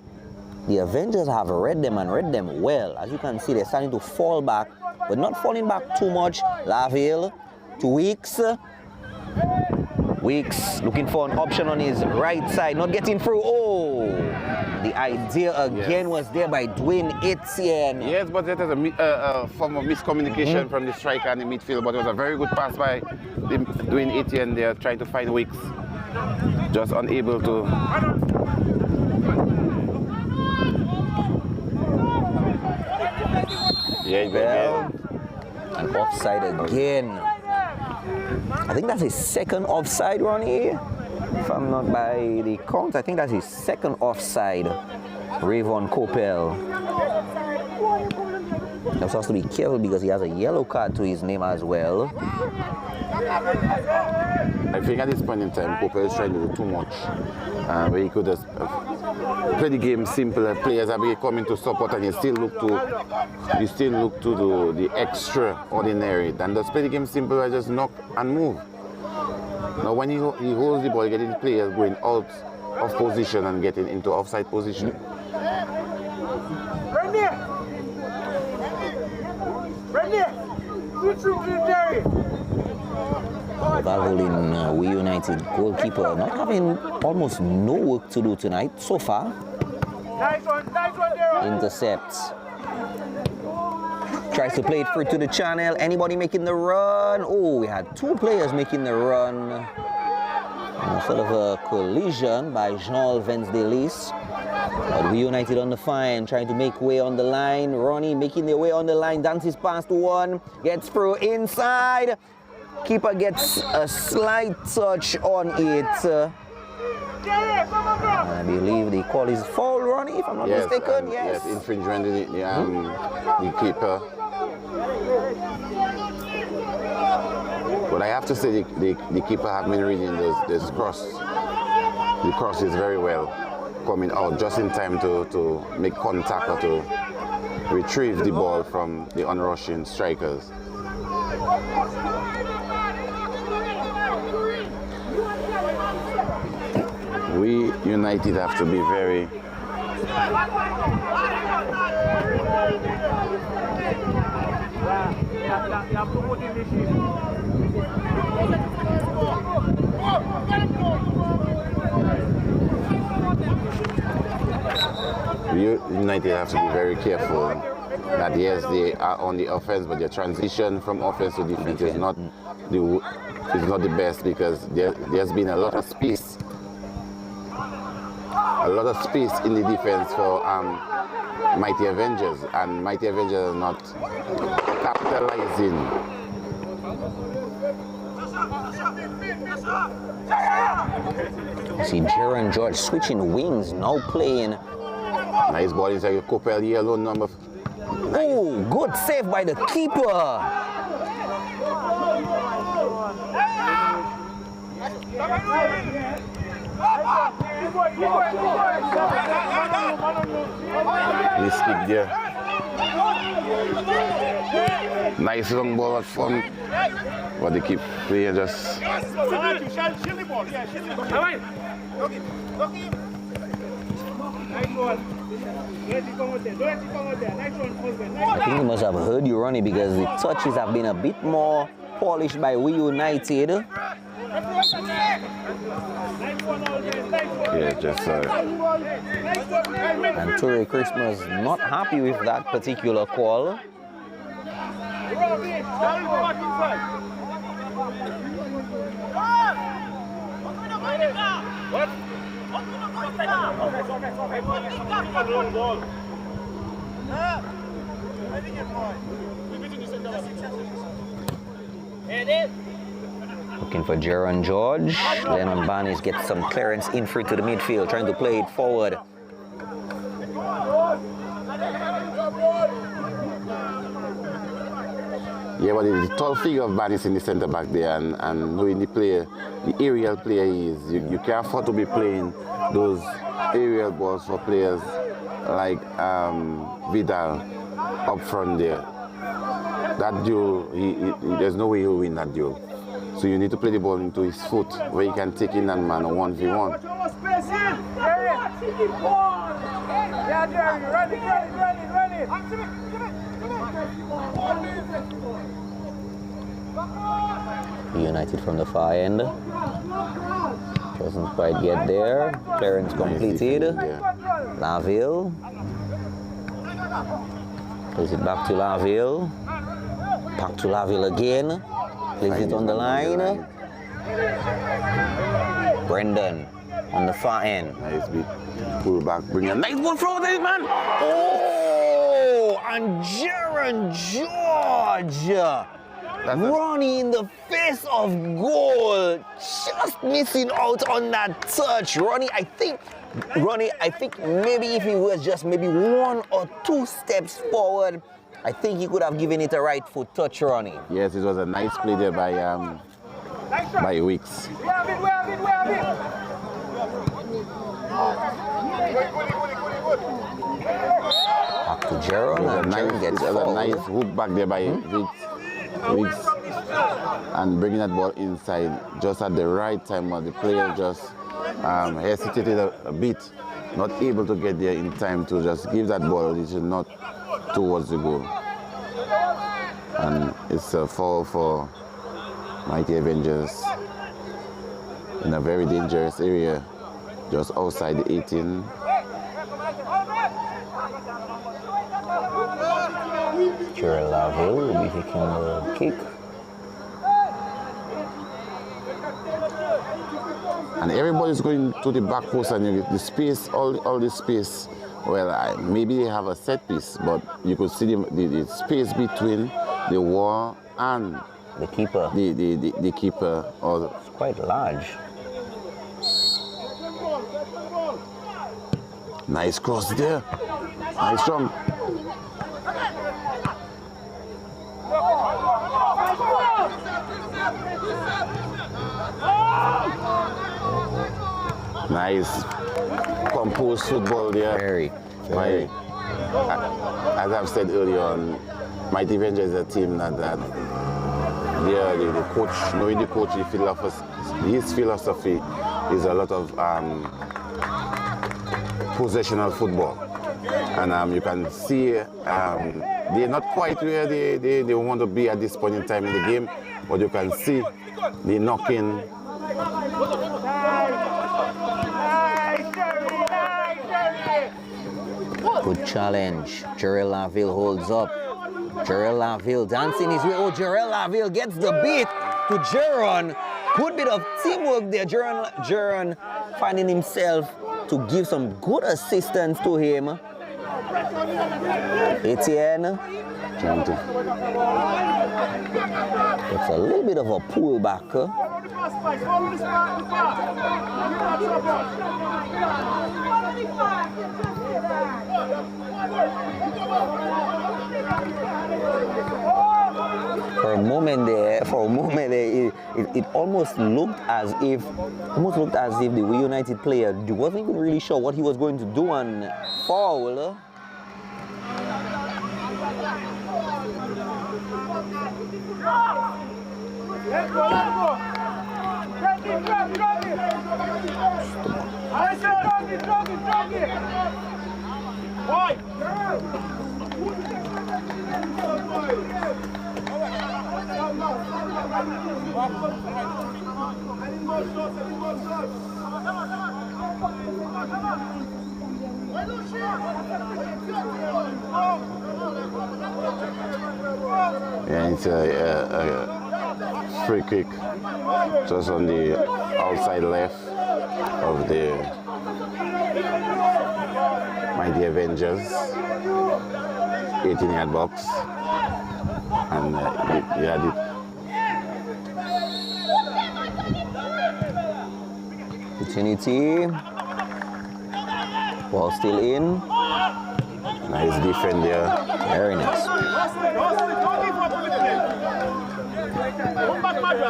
the Avengers have read them and read them well. As you can see, they're starting to fall back, but not falling back too much. Laville to Weeks. Weeks looking for an option on his right side, not getting through. Oh, the idea again was there by Dwayne Etienne. Yes, but that is a form of miscommunication from the striker and the midfield, but it was a very good pass by Dwayne Etienne there, trying to find Weeks. Just unable to. Yeah, And offside again. I think that's his second offside, Ronnie. If I'm not by the count, I think that's his second offside. Rayvon Coppell. He also has to be careful because he has a yellow card to his name as well. I think at this point in time, Coppell is trying to do too much. Where he could just play the game simpler. Players are coming to support, and you still look to do the extraordinary. Then just play the game simple and just knock and move. Now when he holds the ball, getting players going out of position and getting into offside position. Right there. Right there. Switch to Terry. Valvoline, We United goalkeeper not having almost no work to do tonight so far. Nice one, Daryl. Intercepts. Tries to play it through to the channel. Anybody making the run? Oh, we had two players making the run. Sort of a collision by Jean Vensdelis. But We United on the fine, trying to make way on the line. Ronnie making their way on the line, dances past one, gets through inside. Keeper gets a slight touch on it. I believe the call is foul, Ronnie, if I'm not mistaken. Yes, infringement the keeper. But I have to say the keeper have been reading this cross. The cross is very well, coming out just in time to make contact or to retrieve the ball from the onrushing strikers. We United have to be very United have to be very careful that yes, they are on the offense, but their transition from offense to defense is not the best, because there's been a lot of space. A lot of space in the defense for Mighty Avengers, and Mighty Avengers are not capitalizing. See Jaron George switching wings, now playing. Nice ball inside Coppell, yellow number. Oh, good save by the keeper. Miss kick there. Nice long ball from, but they keep playing just. I think he must have heard you, Ronnie, because the touches have been a bit more polished by We United. Yeah, just And Torrey Christmas not happy with that particular call. Looking for Jaron George. Lennon Barnes gets some clearance in through to the midfield, trying to play it forward. Yeah, but the tall figure of Barnes in the centre back there, and knowing the aerial player he is, you can't afford to be playing those aerial balls for players like Vidal up front there. That duel, there's no way he'll win that duel. So you need to play the ball into his foot, where he can take in that man a 1v1. United from the far end. Doesn't quite get there. Clearance completed. Laville. Plays it back to Laville. Back to Laville again. Plays it on the line. Brendan on the far end. Nice beat. Pull back, bring a nice one throw there, man. Oh, and Jaron George. George. Ronnie in the face of goal. Just missing out on that touch. Ronnie, I think maybe if he was just maybe 1 or 2 steps forward, I think he could have given it a right foot touch, Ronnie. Yes, it was a nice play there by Weeks. Back to Jerome. It was a nice hook back there by Weeks. And bringing that ball inside just at the right time, but the player just hesitated a bit, not able to get there in time to just give that ball, which is not towards the goal. And it's a foul for Mighty Avengers in a very dangerous area, just outside the 18. Jerry Laville will be taking the kick. And everybody's going to the back post, and you get the space, all the space. Well, maybe they have a set piece, but you could see the space between the wall and the keeper. The keeper. It's quite large. Nice cross there. Nice jump. Nice composed football there. Very. As I've said earlier on, Mighty Avengers is a team that the coach, knowing the coach, his philosophy is a lot of possessional football. And you can see they're not quite where they want to be at this point in time in the game, but you can see the knocking. Good challenge. Jerry Laville holds up. Jerry Laville dancing his way. Oh, Jerry Laville gets the beat to Jeron. Good bit of teamwork there. Jeron finding himself to give some good assistance to him. Etienne. It's a little bit of a pullback. For a moment there, it almost looked as if the Wii United player wasn't even really sure what he was going to do on foul. Yeah, it's a free kick just on the outside left of the Mighty Avengers 18-yard box, and he had it. Opportunity. Ball still in. Nice defend there. Very nice.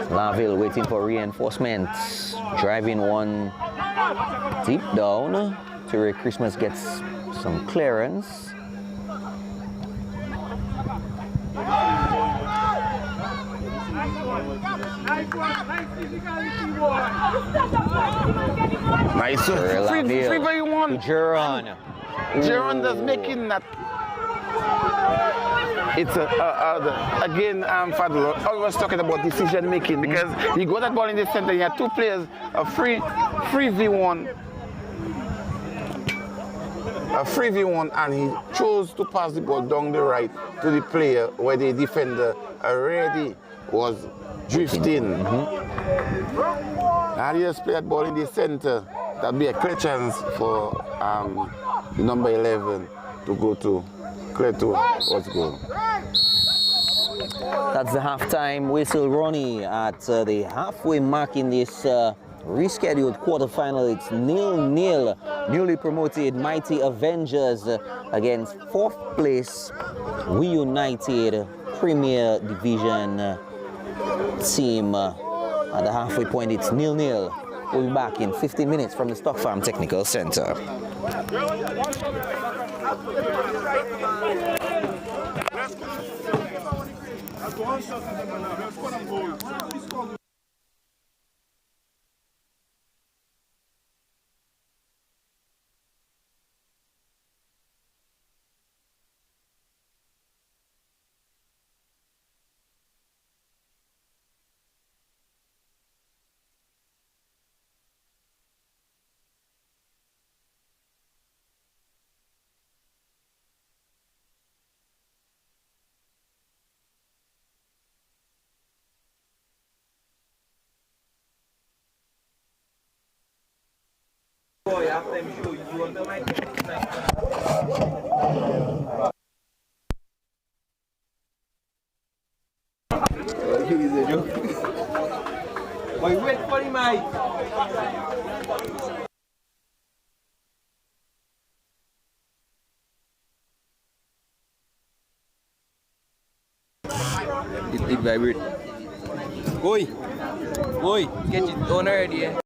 Laville waiting for reinforcements. Driving one deep down. Terry Christmas gets some clearance. Nice. Free by one. Jeron. Jeron does making that. It's again, Fadlo, I was talking about decision making, because you got that ball in the center, you had two players, a free V1, and he chose to pass the ball down the right to the player where the defender already was drifting. And he just played that ball in the center. That'd be a clear chance for the number 11 to go to clear to what's goal. That's the halftime whistle, Ronnie, at the halfway mark in this rescheduled quarterfinal. It's 0-0. Newly promoted Mighty Avengers against 4th place We United Premier Division team. At the halfway point, it's 0-0. We'll be back in 15 minutes from the Stock Farm Technical Center. Wait for him, mate. It vibrate. Oi, get it on already.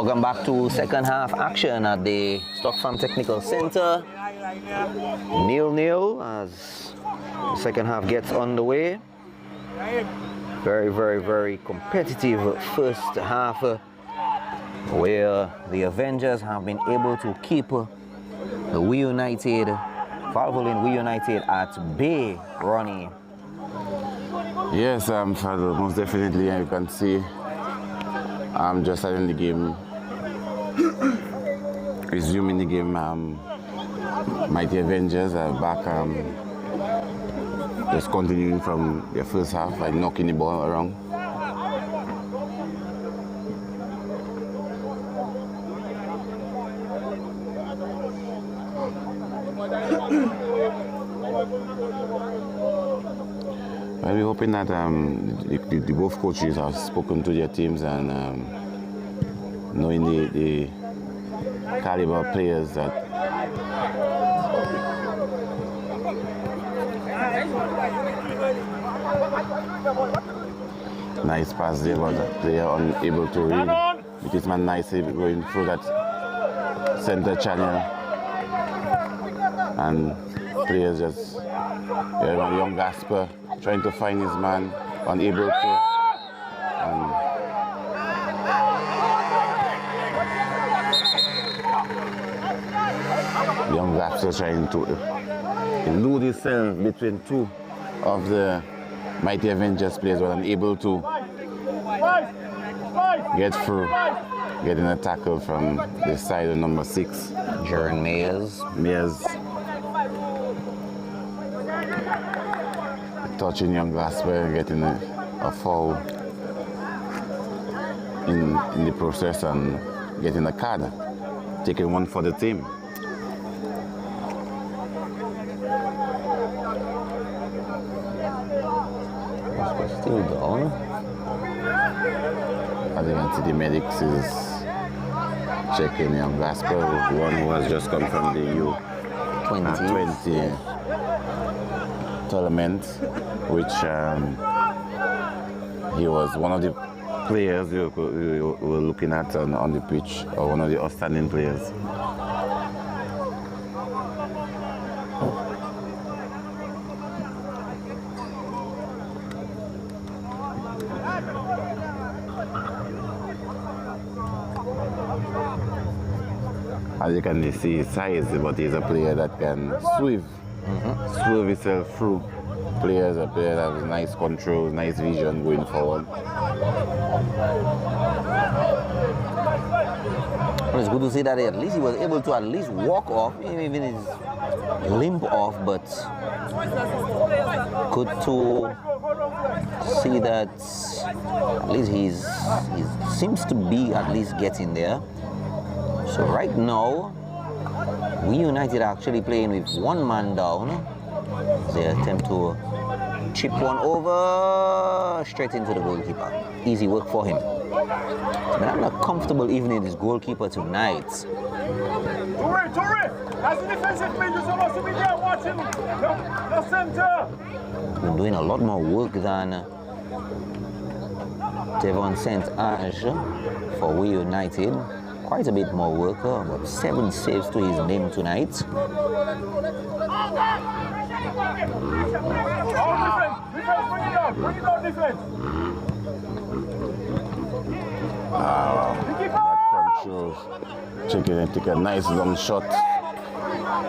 Welcome back to second half action at the Stock Farm Technical Center. 0-0 as the second half gets underway. Very, very, very competitive first half where the Avengers have been able to keep the We United, Valvoline We United at bay, Ronnie. Yes, Fadl, most definitely. You can see I'm just starting the game, resuming the game. Mighty Avengers are back, just continuing from their first half by knocking the ball around. Well, we're hoping that the both coaches have spoken to their teams and knowing the caliber of players that nice pass there, but the player unable to read. It is man nicely going through that center channel and players just young Gasper trying to find his man, unable to. Young Gasper trying to elude himself between two of the Mighty Avengers players, but unable to get through, getting a tackle from the side of number 6. Jaron Mayers. Touching young Gasper, getting a foul in the process and getting a card, taking one for the team. Still down. As you can see, the medics is checking young Gasper, one who has just come from the U20 tournament, which he was one of the players we were looking at on the pitch, or one of the outstanding players. As you can see his size, but he's a player that can swerve himself through players, a player that has nice control, nice vision going forward. Well, it's good to see that at least he was able to at least walk off, even his limp off, but good to see that at least he seems to be at least getting there. So right now, We United are actually playing with one man down. They attempt to chip one over straight into the goalkeeper. Easy work for him. But I'm not comfortable even in this goalkeeper tonight. Torre! As a defensive mid, you're supposed to be there watching the center. Been doing a lot more work than Devon St. Ange for We United. Quite a bit more work, about 7 saves to his name tonight. Defense, bring it down, defense. That control, checking and take a nice long shot,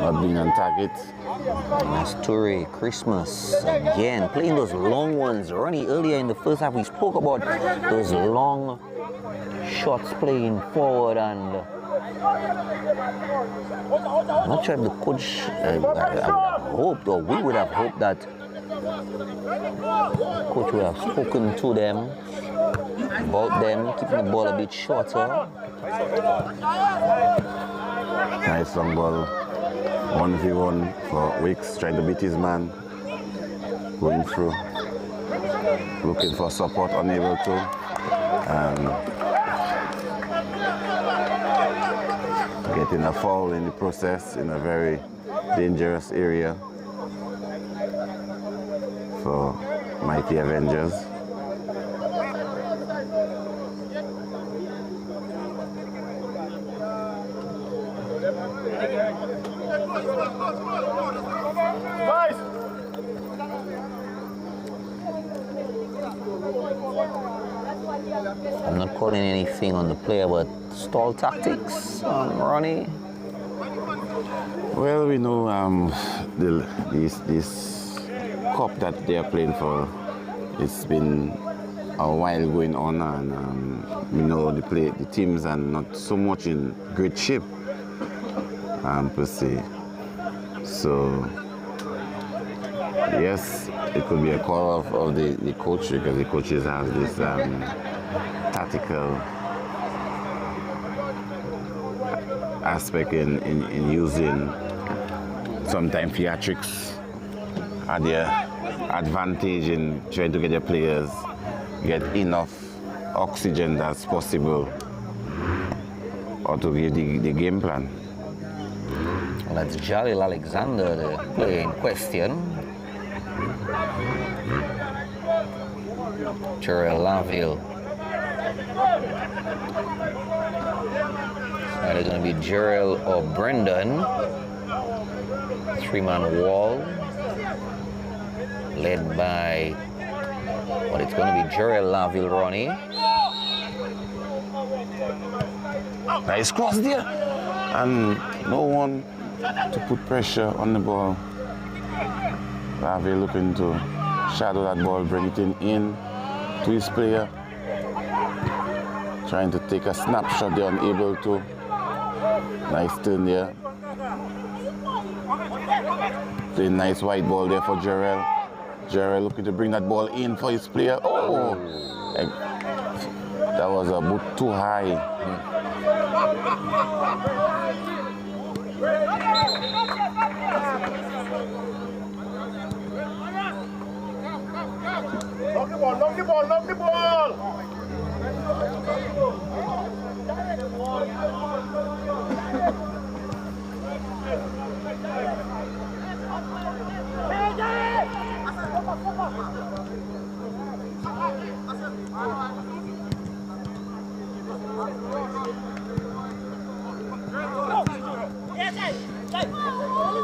not being on target. Masture Christmas again, playing those long ones. Ronnie, earlier in the first half, we spoke about those long shots playing forward, and I'm not sure if the coach I would have hoped, or we would have hoped that the coach would have spoken to them about them keeping the ball a bit shorter. Nice long ball, 1v1 for Wicks, trying to beat his man, going through, looking for support, unable to. Getting a foul in the process in a very dangerous area for Mighty Avengers. I'm not calling anything on the player, but stall tactics on Ronnie. Well, we know this cup that they are playing for, it's been a while going on, and we know the teams are not so much in great shape per se. So yes, it could be a call of the coach, because the coaches have this tactical aspect in using sometimes theatrics at their advantage in trying to get their players get enough oxygen as possible, or to give the game plan. Well, that's Jalil Alexander, the player in question. Jarrell Laville. So either going to be Jarrell or Brendan. Three-man wall. Led by, well, it's going to be Jarrell Laville, Ronnie. Nice cross there. And no one to put pressure on the ball. Laville looking to shadow that ball, bring it in to his player. Trying to take a snapshot there, unable to. Nice turn there. Playing nice white ball there for Jarrell. Jarrell looking to bring that ball in for his player. Oh! That was a bit too high. Love the ball.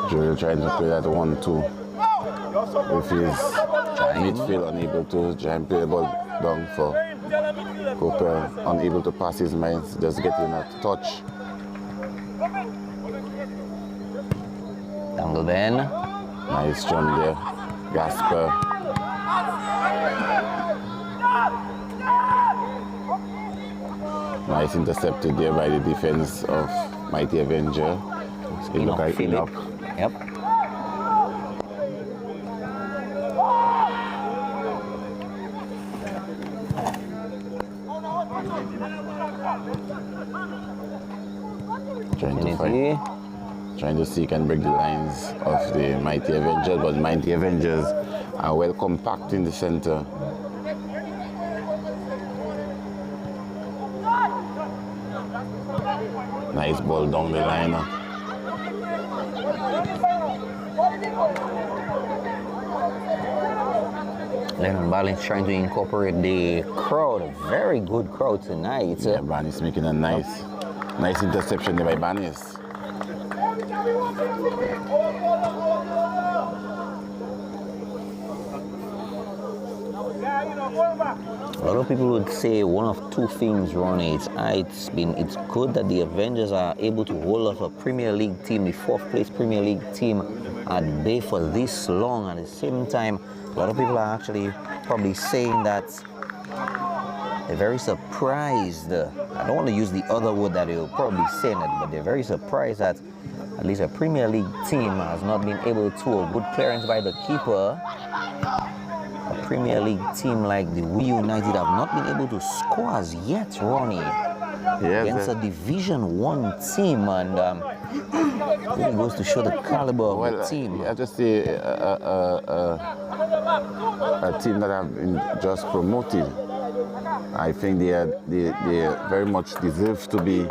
Joel trying to play that 1-2 with his midfield unable to try and play the ball down for Cooper, unable to pass his mind, just getting a touch. Dangle Ben. Nice jump there. Gasper. Nice intercepted there by the defense of Mighty Avenger. It looked like Philip. Yep. Trying to fight. Trying to see if he can break the lines of the Mighty Avengers, but Mighty Avengers are well compact in the center. Nice ball down the line. Lennon Ballin's trying to incorporate the crowd, a very good crowd tonight. Yeah, Banis making a nice interception there by Banis. A lot of people would say one of two things, Ronnie. It's good that the Avengers are able to hold off a Premier League team, the fourth place Premier League team, at bay for this long. At the same time, a lot of people are actually probably saying that they're very surprised. I don't want to use the other word that they'll probably say it, but they're very surprised that at least a Premier League team has not been able to. A good clearance by the keeper. A Premier League team like the We United have not been able to score as yet, Ronnie, against a Division 1 team, and really goes to show the caliber of the team. I just say a team that have been just promoted. I think they very much deserve to be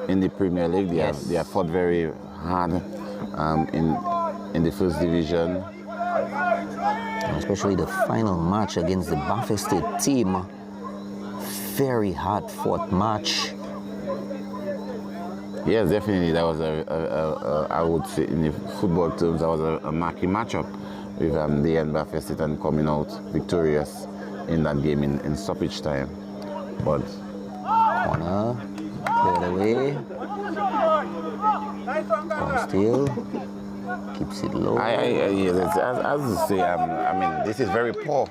in the Premier League. They have fought very hard in the first division. Especially the final match against the Bafe State team. Very hard fought match. Yes, definitely. That was I would say in the football terms, that was a marquee matchup with the and coming out victorious in that game in stoppage time. But Corner, cleared away. Still keeps it low. Yes, as you say, I mean, this is very poor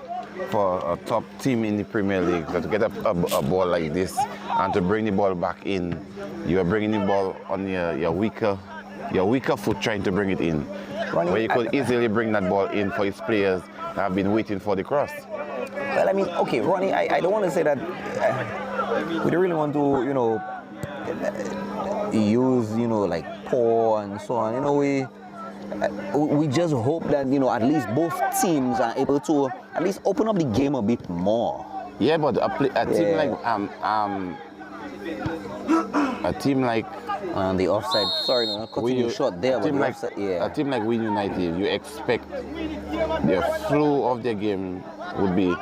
for a top team in the Premier League. So to get a ball like this and to bring the ball back in, you are bringing the ball on your weaker foot trying to bring it in. Ronnie, where you could easily bring that ball in for his players that have been waiting for the cross. Well, I mean, okay, Ronnie, I don't want to say that we don't really want to, use, like poor and so on. We just hope that, at least both teams are able to at least open up the game a bit more. Yeah, but a team like on the offside, sorry, no, cutting you short there. A team like Win United, you expect the flow of their game would be,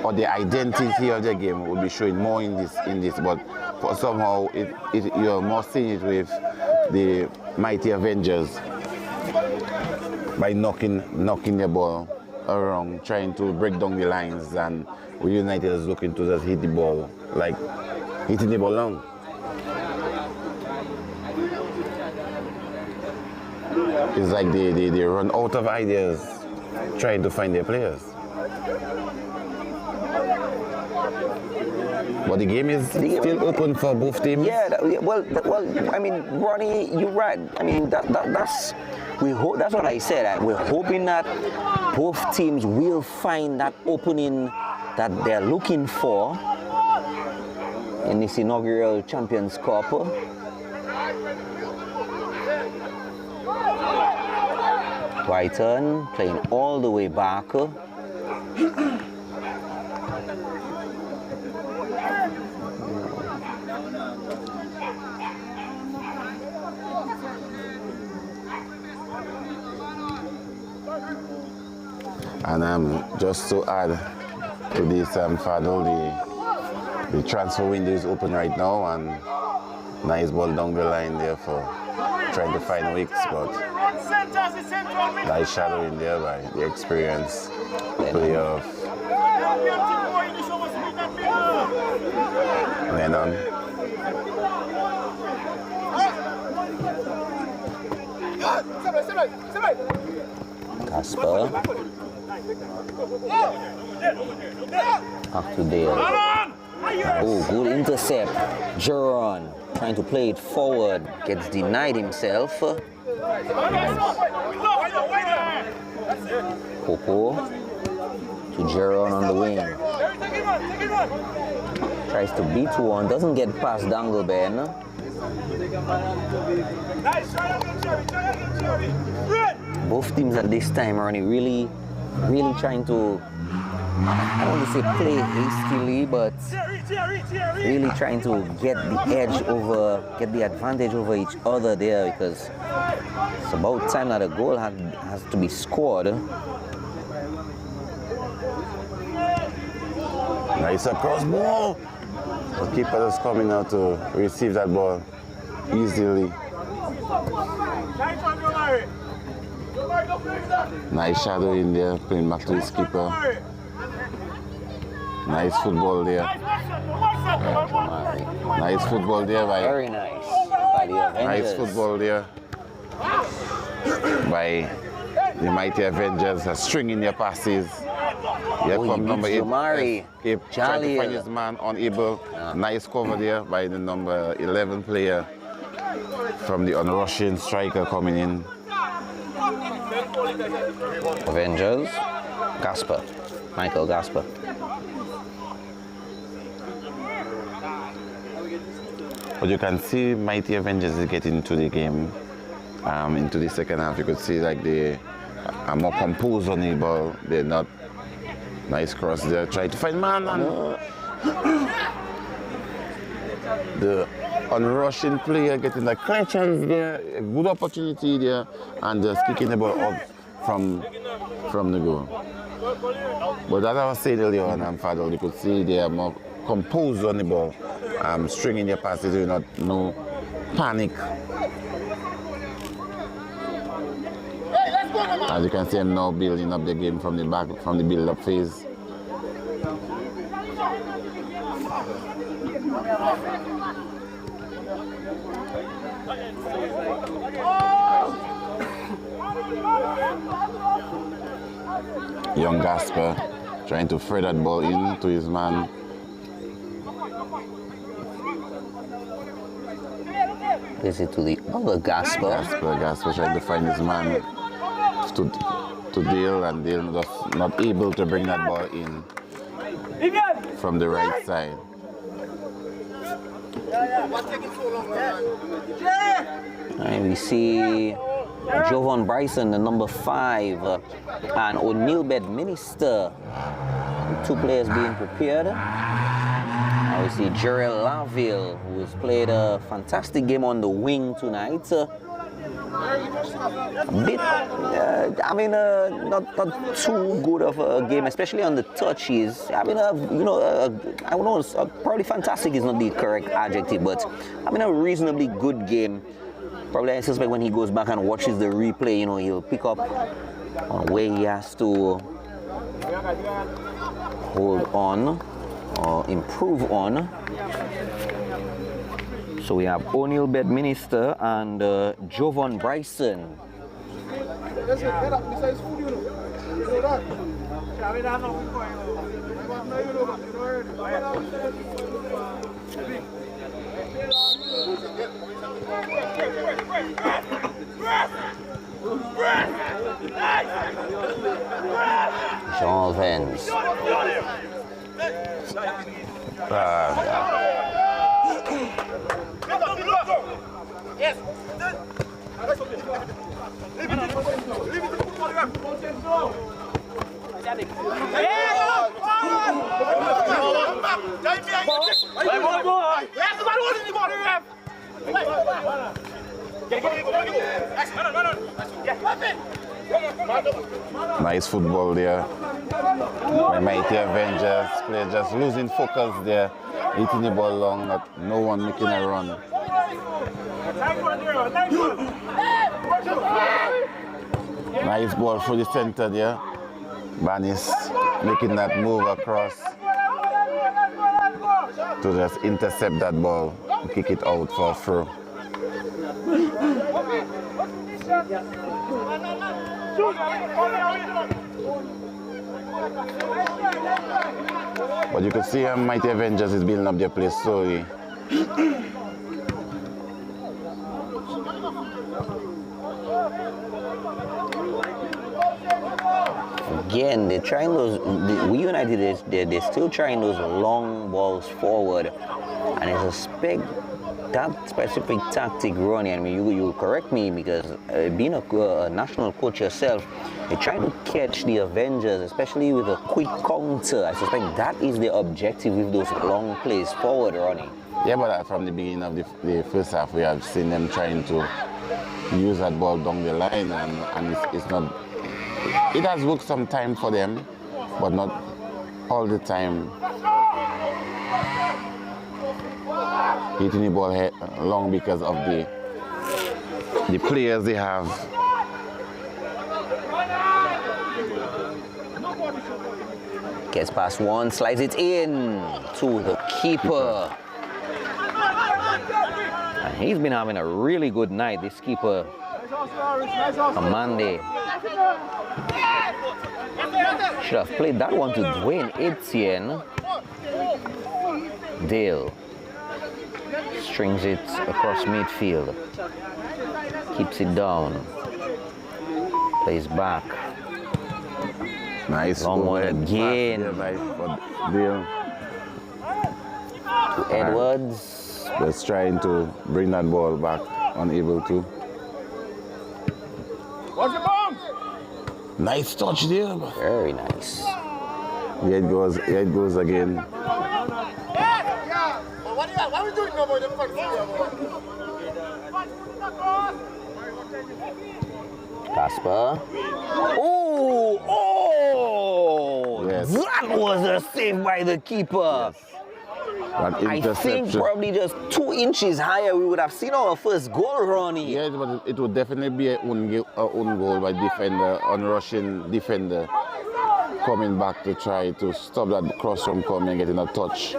or the identity of their game would be showing more in this. But for somehow you're more seeing it with the mighty Avengers by knocking the ball around, trying to break down the lines, and Win United is looking to just hit the ball, like hitting the ball long. It's like they run out of ideas trying to find their players. But the game is still open for both teams. Yeah, well, I mean, Ronnie, you're right. I mean, that's what I said. We're hoping that both teams will find that opening that they're looking for in this inaugural Champions Cup. Brighton playing all the way back. And just to add to this, Fadol, the transfer window is open right now, and nice ball down the line there for trying to find Wicks, but nice shadow in there by the experienced player of Lennon. Casper. Back to Dale. Oh, good intercept. Jeron trying to play it forward. Gets denied himself. Coco to Jeron on the wing. Tries to beat one. Doesn't get past Dangleben. Both teams at this time are really trying to, I don't want to say play hastily, but really trying to get the advantage over each other there, because it's about time that a goal has to be scored. Nice cross ball. The keeper is coming out to receive that ball easily. Nice shadow in there, playing back to his keeper. Nice football there. Nice football there by. Very nice by the Avengers. Nice football there by the mighty Avengers, stringing their passes. Here come number 8. Trying to find his man, unable. Nice cover there by the number 11 player from the unrushing striker coming in. Avengers, Gasper, Michael Gasper. But you can see mighty Avengers is getting into the game, into the second half. You could see like they are more composed on the ball. They're not. Nice cross there. Try to find man. The unrushing player getting the clear chance there. A good opportunity there, and just kicking the ball up from the goal. But as I was saying earlier on, you could see they are more composed on the ball, stringing their passes. You not know panic. As you can see, I'm now building up the game from the back, from the build-up phase. Young Gasper trying to thread that ball in to his man. Is it to the other Gasper? Gasper trying to find his man to deal, and Dale just not able to bring that ball in from the right side. And we see Jovan Bryson, the number 5, and O'Neill Bedminster, 2 players being prepared. Now we see Jarrell Laville, who has played a fantastic game on the wing tonight. A bit, not too good of a game, especially on the touches. I don't know, probably fantastic is not the correct adjective, but a reasonably good game. Probably I suspect when he goes back and watches the replay, he'll pick up on where he has to hold on or improve on. So we have O'Neill Bedminster and Jovan Bryson. Jean Vance. Yes. Nice football there. My mighty Avengers player just losing focus there, hitting the ball long, no one making a run. Nice ball for the center there. Banis making that move across to just intercept that ball and kick it out for a throw. But you can see how Mighty Avengers is building up their play slowly. Again, they're trying those. We United, they're still trying those long balls forward, and I suspect that specific tactic, Ronnie. I mean, you correct me, because being a national coach yourself, you're trying to catch the Avengers, especially with a quick counter. I suspect that is the objective with those long plays forward, Ronnie. Yeah, but from the beginning of the first half, we have seen them trying to use that ball down the line, and it's not. It has worked some time for them, but not all the time. Hitting the ball long because of the players they have. Gets past one, slides it in to the keeper. And he's been having a really good night, this keeper, Amande. Should have played that one to Dwayne Etienne. Dale strings it across midfield, keeps it down, plays back. Nice long one again. Dale. To Edwards. Just trying to bring that ball back, unable to. What's the bomb? Nice touch there. Very nice. Here it goes again. What are we doing now, boy? Casper. Oh! Yes. That was a save by the keeper. Yes. That I think interception. probably just 2 inches higher, we would have seen our first goal, Ronnie. Yes, but it would definitely be an own goal by defender, unrushing defender, coming back to try to stop that cross from coming and getting a touch.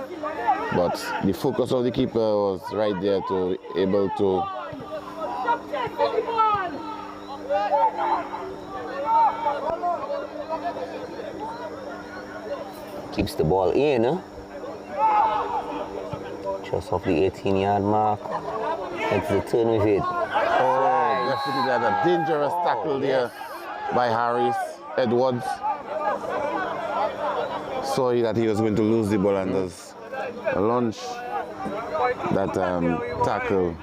But the focus of the keeper was right there to able to keeps the ball in. Just off the 18-yard mark. It's the turn with it. Oh, definitely had a dangerous tackle there by Harris. Edwards saw that he was going to lose the ball and does launch that tackle.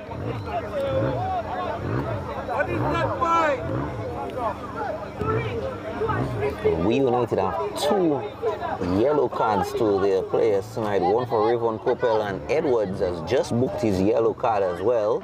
We United have 2 yellow cards to their players tonight. One for Rayvon Coppell, and Edwards has just booked his yellow card as well.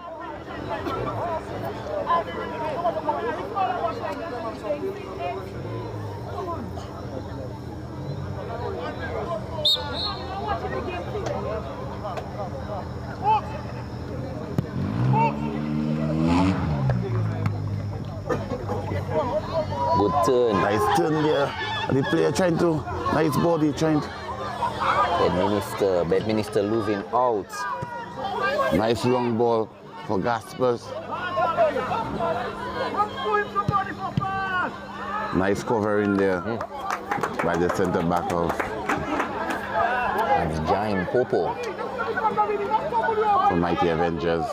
Good turn. Nice turn there. The player trying to, nice body trying to. Bedminster losing out. Nice long ball for Gaspers. Nice cover in there by the center back of That's Giant Popo. the Mighty Avengers.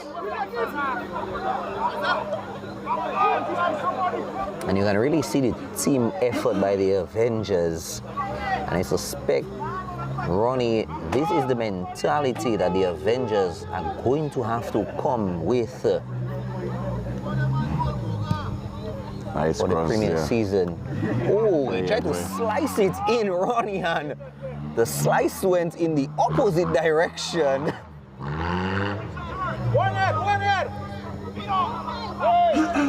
And you can really see the team effort by the Avengers. And I suspect, Ronnie, this is the mentality that the Avengers are going to have to come with Nice for the cross Premier there. season. Oh, he Yeah, tried to boy. slice it in, Ronnie, and the slice went in the opposite direction. One head.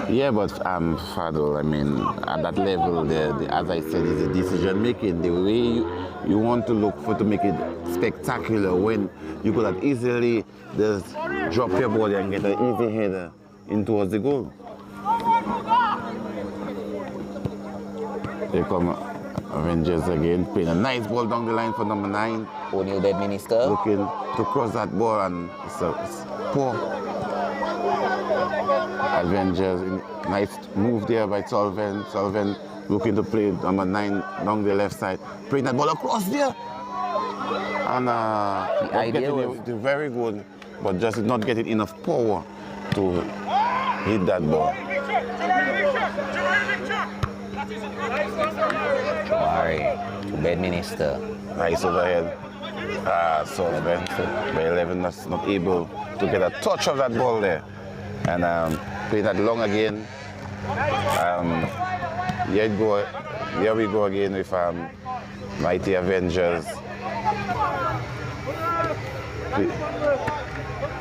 Yeah, but Fadul, I mean, at that level, as I said, it's a decision making. The way you want to look for to make it spectacular when you could have easily just drop your body and get an easy header in towards the goal. Here come Avengers again, playing a nice ball down the line for number 9. O'Neal Bedminster. Looking to cross that ball, and it's poor. Avengers, nice move there by Sullivan. Sullivan looking to play number 9 down the left side, bring that ball across there. And not idea getting was- it very good, but just not getting enough power to hit that ball. Jabari to Bedminster. Nice overhead. Sullivan by 11 that's not able to get a touch of that ball there. And play that long again. Here we go again with Mighty Avengers.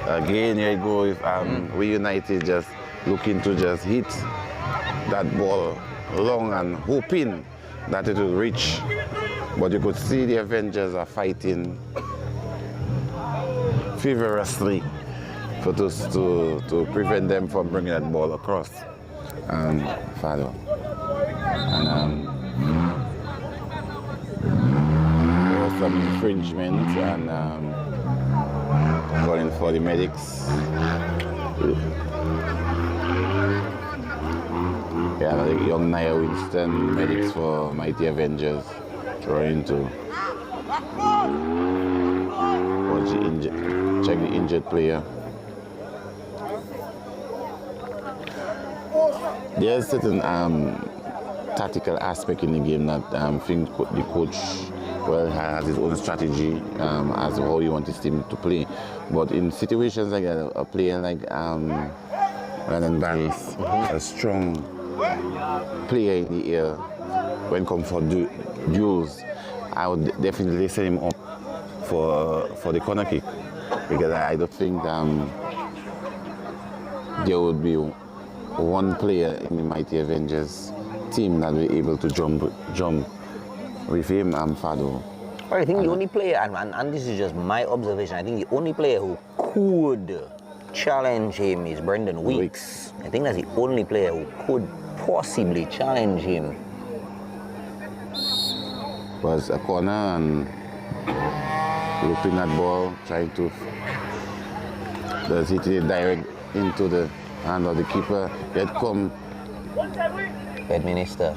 Again, here we go with We United just looking to just hit that ball long and hoping that it will reach. But you could see the Avengers are fighting feverishly to prevent them from bringing that ball across. Fado. And there was some infringement and calling for the medics. Yeah, the young Nia Winston, medics for Mighty Avengers, trying to watch check the injured player. There's certain tactical aspect in the game that I think the coach has his own strategy as to how he wants his team to play. But in situations like that, a player like Landon Barris, a strong player in the air when it comes for duels, I would definitely set him up for the corner kick, because I don't think there would be one player in the Mighty Avengers team that will be able to jump with him, Fado. I think the only player, and this is just my observation, I think the only player who could challenge him is Brendan Weeks. I think that's the only player who could possibly challenge him. Was a corner and looping that ball, trying to does hit it direct into the hand of the keeper. It come. Head Minister.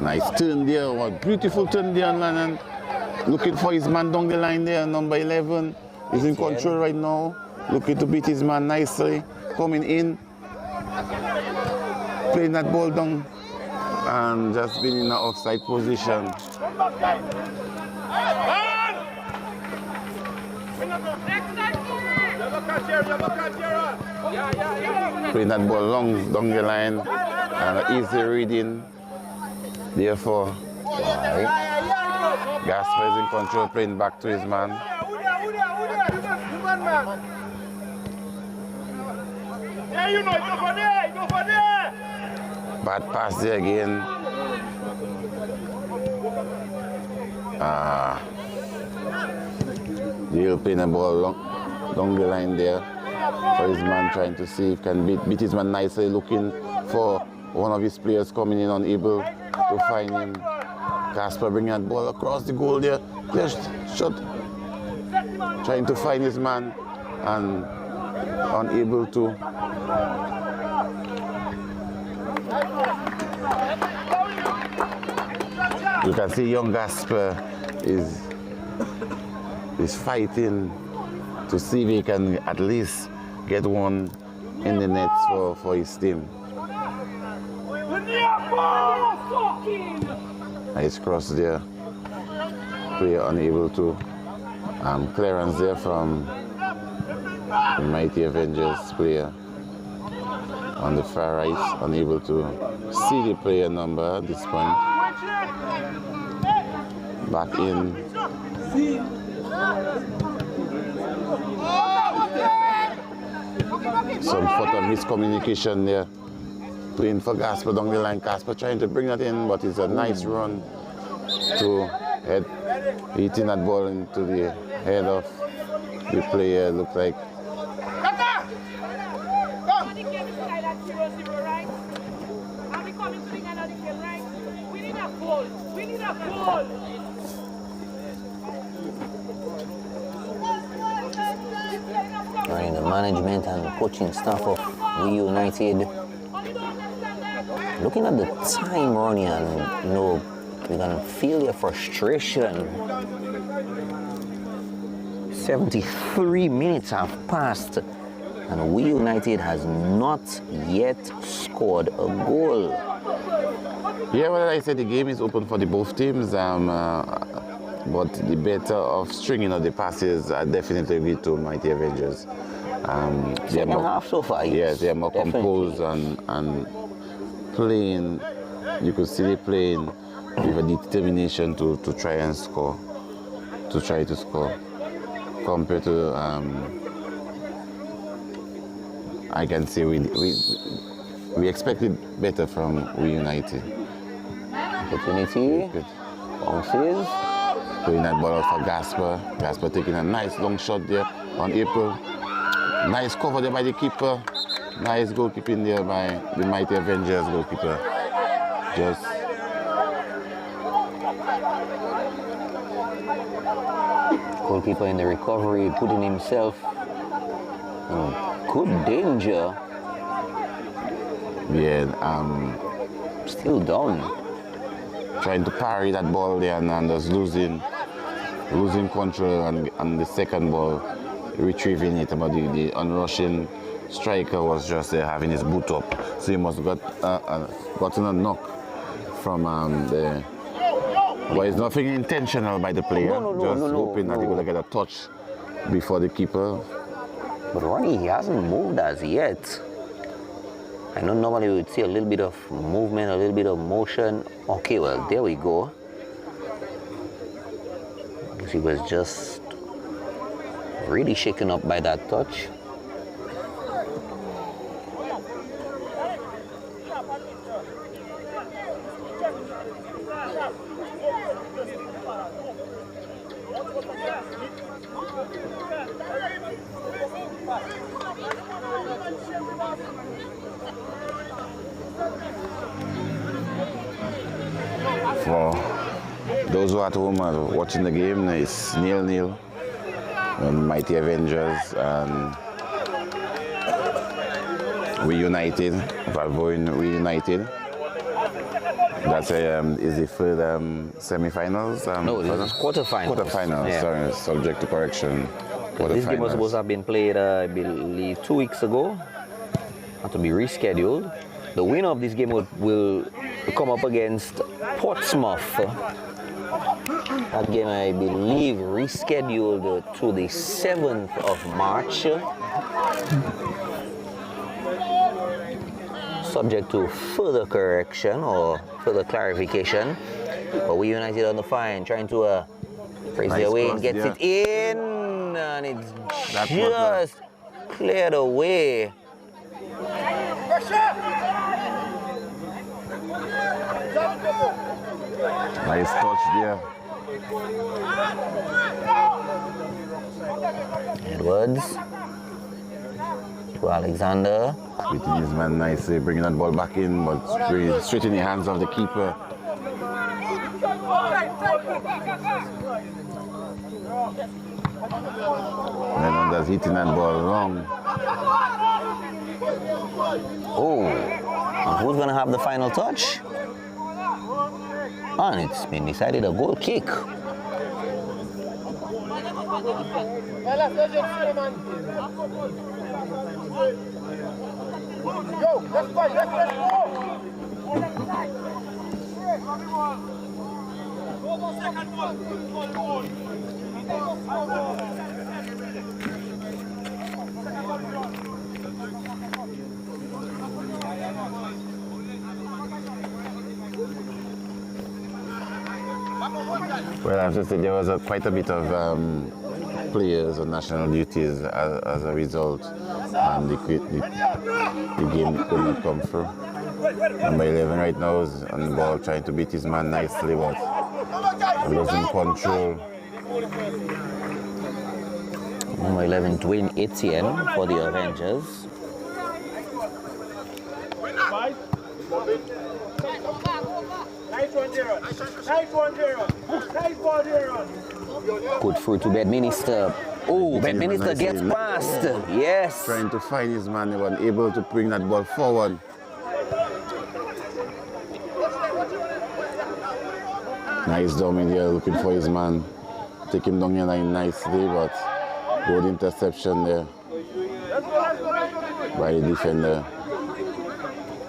Nice turn there, what beautiful turn there, and looking for his man down the line there, number 11. He's in control right now, looking to beat his man nicely, coming in, playing that ball down, and just being in an offside position. Playing that ball long down the line, and easy reading. Therefore, Gasper is in control, playing back to his man. Bad pass there again. He'll playing the ball down the line there for his man, trying to see if he can beat his man nicely, looking for one of his players coming in, unable to find him. Casper bringing that ball across the goal there. Clear shot. Trying to find his man and unable to. You can see young Gasper is fighting to see if he can at least get one in the nets for his team. Nice cross there. Player unable to. Clearance there from the mighty Avengers player on the far right. Unable to see the player number at this point. Back in. Some sort of miscommunication there. Playing for Gasper down the line. Gasper trying to bring that in, but it's a nice run to head, hitting that ball into the head of the player. Looks like. Right, the management and the coaching staff of We United. Looking at the time, Ronnie, and you know, you can feel your frustration. 73 minutes have passed, and We United has not yet scored a goal. Yeah, well, I said the game is open for the both teams, but the better of stringing of the passes are definitely good to Mighty Avengers. Second half so far. Yes, they are more composed and playing. You could see they playing with a determination to try and score, to try to score, compared to I can say we expected better from We United. Opportunity. Bounces. Playing that ball out for Gasper. Gasper taking a nice long shot there on April. Nice cover there by the keeper. Nice goalkeeping there by the Mighty Avengers goalkeeper. Just goalkeeper in the recovery, putting himself in good danger. Yeah, still down. Trying to parry that ball there and just losing control on the second ball, retrieving it. But the unrushing striker was just there having his boot up, so he must have gotten a knock from the. But it's nothing intentional by the player, just hoping that he would get a touch before the keeper. But Ronnie, he hasn't moved as yet. I know normally we would see a little bit of movement, a little bit of motion. Okay, well, there we go. He was just really shaken up by that touch. For those who are at home are watching the game, it's 0-0. And Mighty Avengers and reunited, Valvoline reunited. That's is the third semi-finals? No, this is quarterfinals. Quarterfinals, Yeah. sorry, subject to correction. This game was supposed to have been played, I believe, 2 weeks ago. Had to be rescheduled. The winner of this game will come up against Portsmouth. That game, I believe, rescheduled to the 7th of March. Subject to further correction or further clarification. But we United on the fine, trying to raise their way and gets it in. And it's just cleared away. Nice touch there. Edwards to Alexander. Beating his man nicely, bringing that ball back in, but straight in the hands of the keeper. Menonda's hitting that ball long. Oh, and who's gonna have the final touch? And it's been decided a goal kick. Yo, let's fight, let's go! Well, I have to say there was quite a bit of players on national duties as a result, and the game could not come through. Number 11 right now is on the ball trying to beat his man nicely, but losing control. Number 11, Dwayne Etienne for the Avengers. Good through to Bedminster. Oh, Bedminster gets past. Yes. Trying to find his man, they were able to bring that ball forward. Nice down there, looking for his man. Take him down your line nicely, but good interception there by the defender.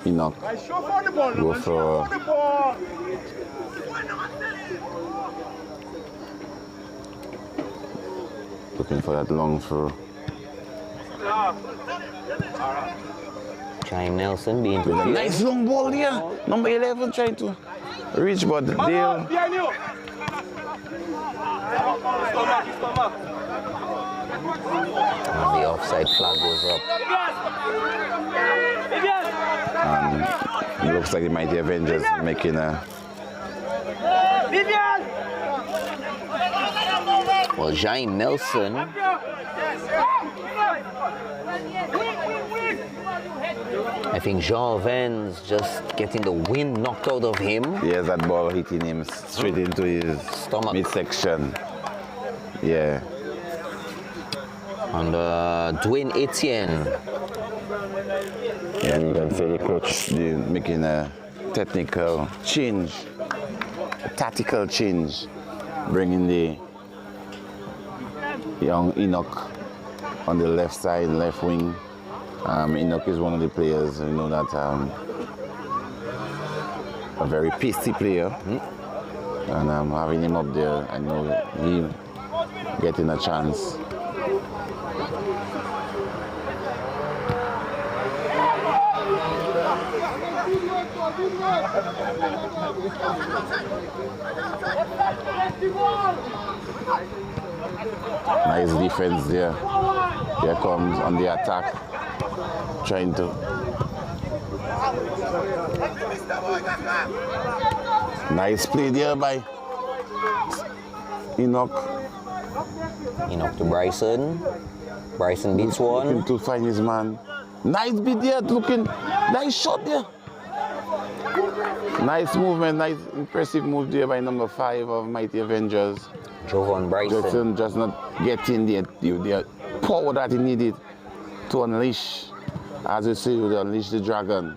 Enoch. Go for looking for that long throw. Chime Nelson being With a nice long ball there. Number 11 trying to reach, but Dale. And the offside flag goes up. And it looks like the Mighty Avengers making a. Well, Jaime Nelson I think Jean Vens just getting the wind knocked out of him. Yes, that ball hitting him straight into his Stomach. midsection. Yeah. And Dwayne Etienne. Yeah, you can see the coach making a technical change, a tactical change, bringing the young Enoch on the left side, left wing. Enoch is one of the players, you know, that a very pasty player. And having him up there, I know he getting a chance. Nice defense there. Here comes on the attack, trying to. Nice play there by Enoch. Enough to Bryson. Bryson beats one. Looking to find his man. Nice beat there, looking. Nice shot there. Nice movement, nice impressive move there by number 5 of Mighty Avengers. Drove on Bryson. Just not getting the power that he needed to unleash, as we say, to unleash the dragon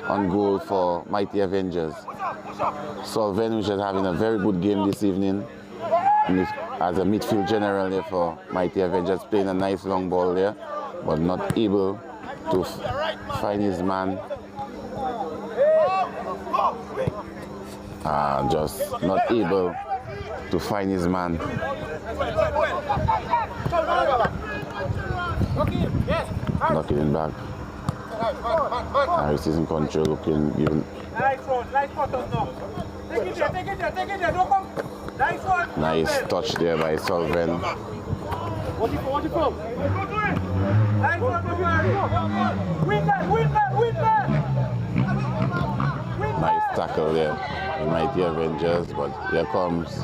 on goal for Mighty Avengers. Solven, which is having a very good game this evening as a midfield general there for Mighty Avengers, playing a nice long ball there, but not able to find his man. Just not able to find his man. Knocking him back. Harris is in control, looking, giving. Nice touch there by Solven. Nice tackle there. The Mighty Avengers, but here comes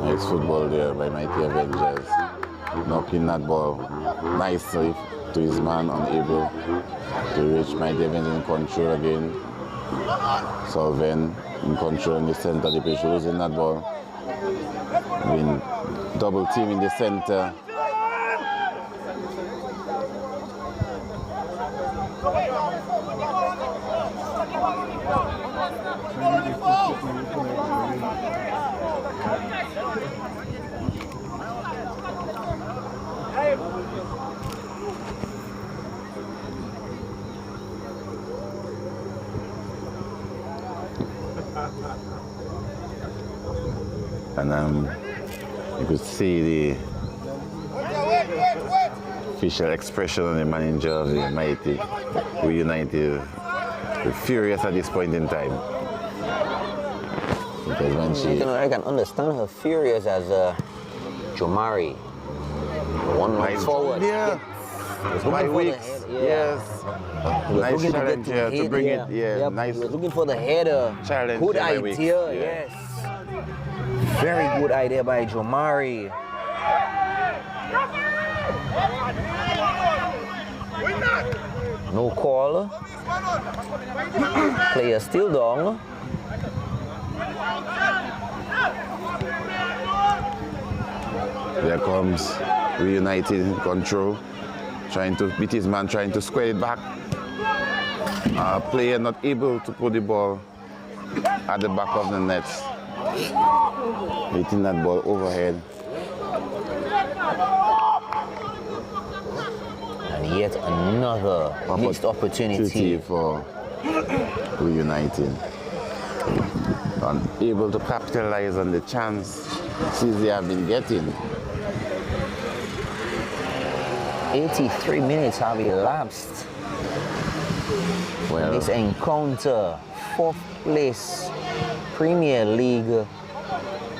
nice football there by Mighty Avengers, knocking that ball nicely to his man, unable to reach. Mighty Avengers in control again. Solven in control in the center of the pitch, losing that ball. Being double team in the center. And you could see the facial expression on the manager of the Mighty United, furious at this point in time. Because when she... I can understand her furious as Jomari. One line forward. Yeah. My weeks. Yes. Nice challenge here to bring it. Yeah. Yep. Nice. He was looking for the header. Challenge. Good idea. Yes. Very good idea by Jomari. No call. Player still down. There comes Reunited in control, trying to beat his man, trying to square it back. Player not able to put the ball at the back of the net. Hitting that ball overhead. And yet another missed opportunity for Reunited. Unable to capitalize on the chances they have been getting. 83 minutes have elapsed. Well, This encounter, 4th place Premier League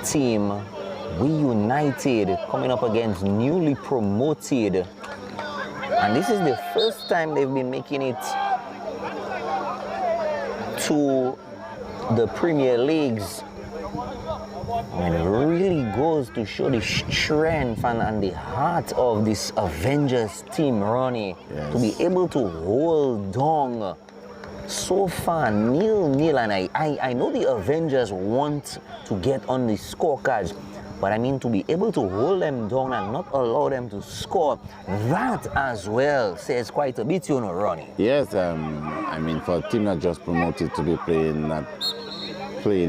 team, Reunited, coming up against newly promoted. And this is the first time they've been making it to the Premier Leagues. And it really goes to show the strength and the heart of this Avengers team, Ronnie. Yes. To be able to hold on so far 0-0, and I know the Avengers want to get on the scorecards, but I mean to be able to hold them down and not allow them to score, that as well says quite a bit, you know, Ronnie. yes, I mean, for a team that just promoted to be playing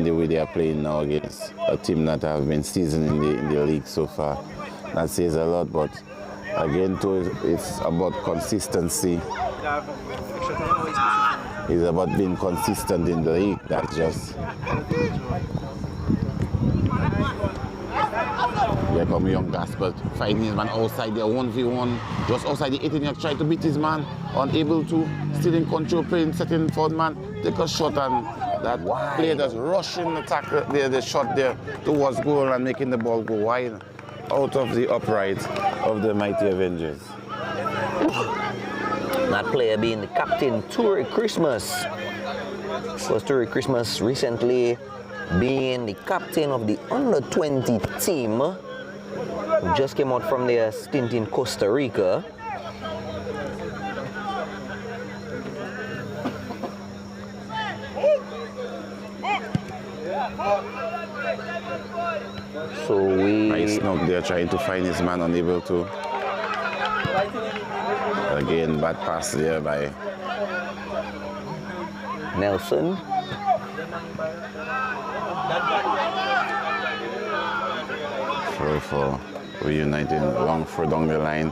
the way they are playing now against a team that have been seasoned in the league so far, that says a lot. But again, too, it's about consistency. It's about being consistent in the league. That's just. Here come young Gaspard fighting his man outside there, 1v1, just outside the 18 yard, trying to beat his man, unable to, still in control, playing second forward man, take a shot, and that player just rushing the tackle there, the shot there towards goal and making the ball go wide out of the upright of the Mighty Avengers. That player being the captain, Toure Christmas. So Story Christmas recently being the captain of the under-20 team, who just came out from their stint in Costa Rica. So Nice knock there, trying to find his man, unable to. Again, bad pass there by Nelson. throw for reuniting, long throw down the line.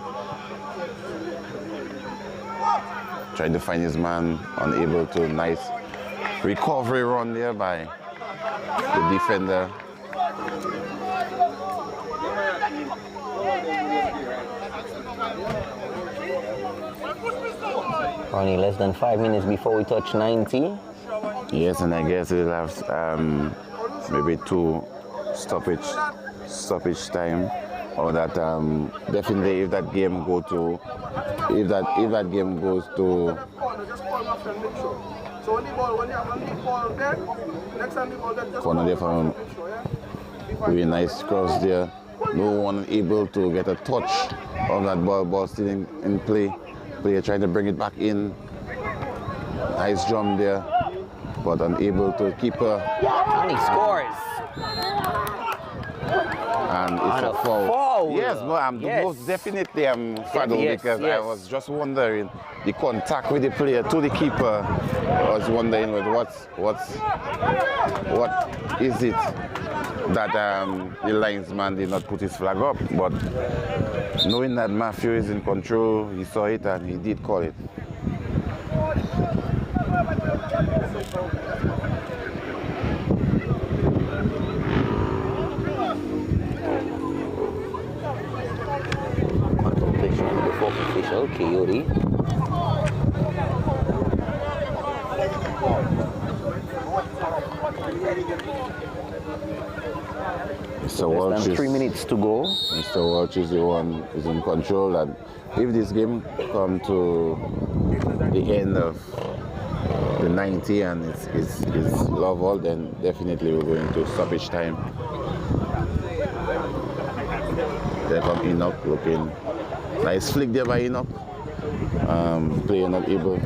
Trying to find his man, unable to. Nice recovery run there by the defender. Only less than 5 minutes before we touch 90. Yes, and I guess we'll have maybe 2 stoppage time, or that definitely if that game goes to corner there from really nice cross there. No one able to get a touch of that ball still in play. Player trying to bring it back in. Nice jump there, but unable to keep her. And he scores. And it's a foul. Yes, but I'm most definitely Fado, Yes, because yes. I was just wondering the contact with the player to the keeper. I was wondering what is it that the linesman did not put his flag up, but knowing that Matthew is in control, he saw it and he did call it. Contemplation of the fourth official, Coyote. Mr. Less Walsh than is 3 minutes to go. Mr. Walsh is the one who's in control, and if this game come to the end of the 90 and it's love all, then definitely we're going to stoppage time. There come Enoch, looking nice flick there by Enoch. Player not able.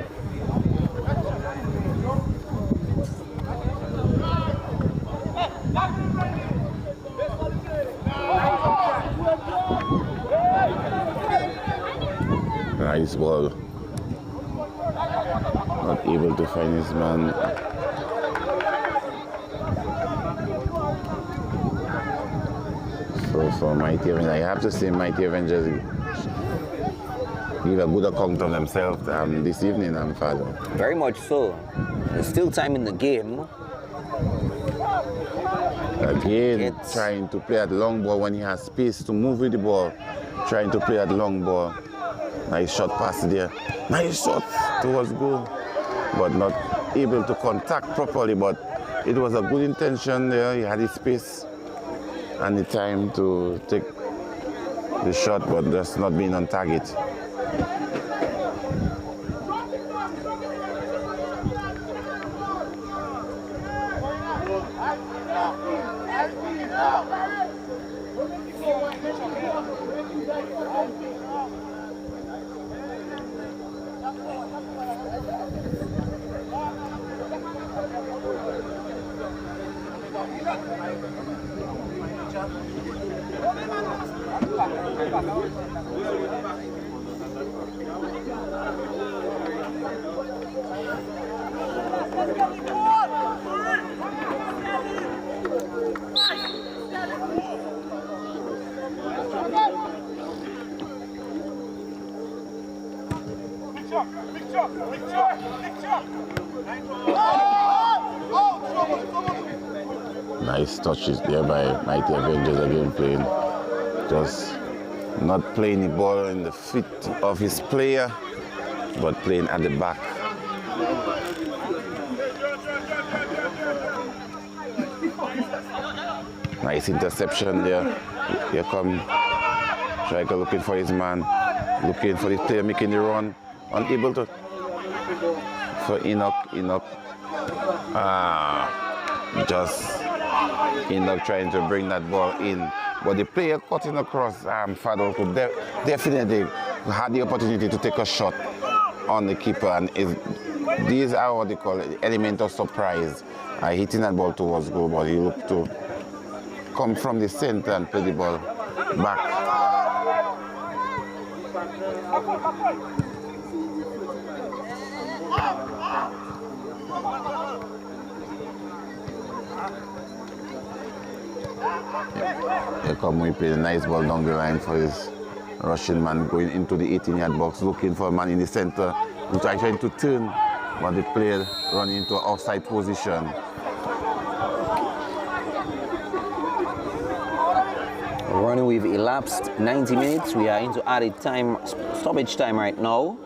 Nice ball. Not able to find his man. So for Mighty Avengers, I have to say Mighty Avengers give a good account of themselves this evening, Father. Very much so. There's still time in the game. Again, trying to play at long ball when he has space to move with the ball. Trying to play at long ball. Nice shot pass there. Nice shot towards goal. But not able to contact properly. But it was a good intention there. He had his space and the time to take the shot, but just not being on target. Nice touches there by Mighty Avengers, again playing, just not playing the ball in the feet of his player, but playing at the back. Nice interception there. Here come Striker looking for his man, looking for his player making the run, unable to. For Enoch Just end up trying to bring that ball in. But the player cutting across Fado could definitely had the opportunity to take a shot on the keeper, and these are what they call it, element of surprise. Hitting that ball towards goal, but he looked to come from the center and play the ball back. Here come we play a nice ball down the line for his Russian man going into the 18-yard box, looking for a man in the center, who's trying to turn, but the player running into an offside position. Running with elapsed 90 minutes. We are into added time, stoppage time right now.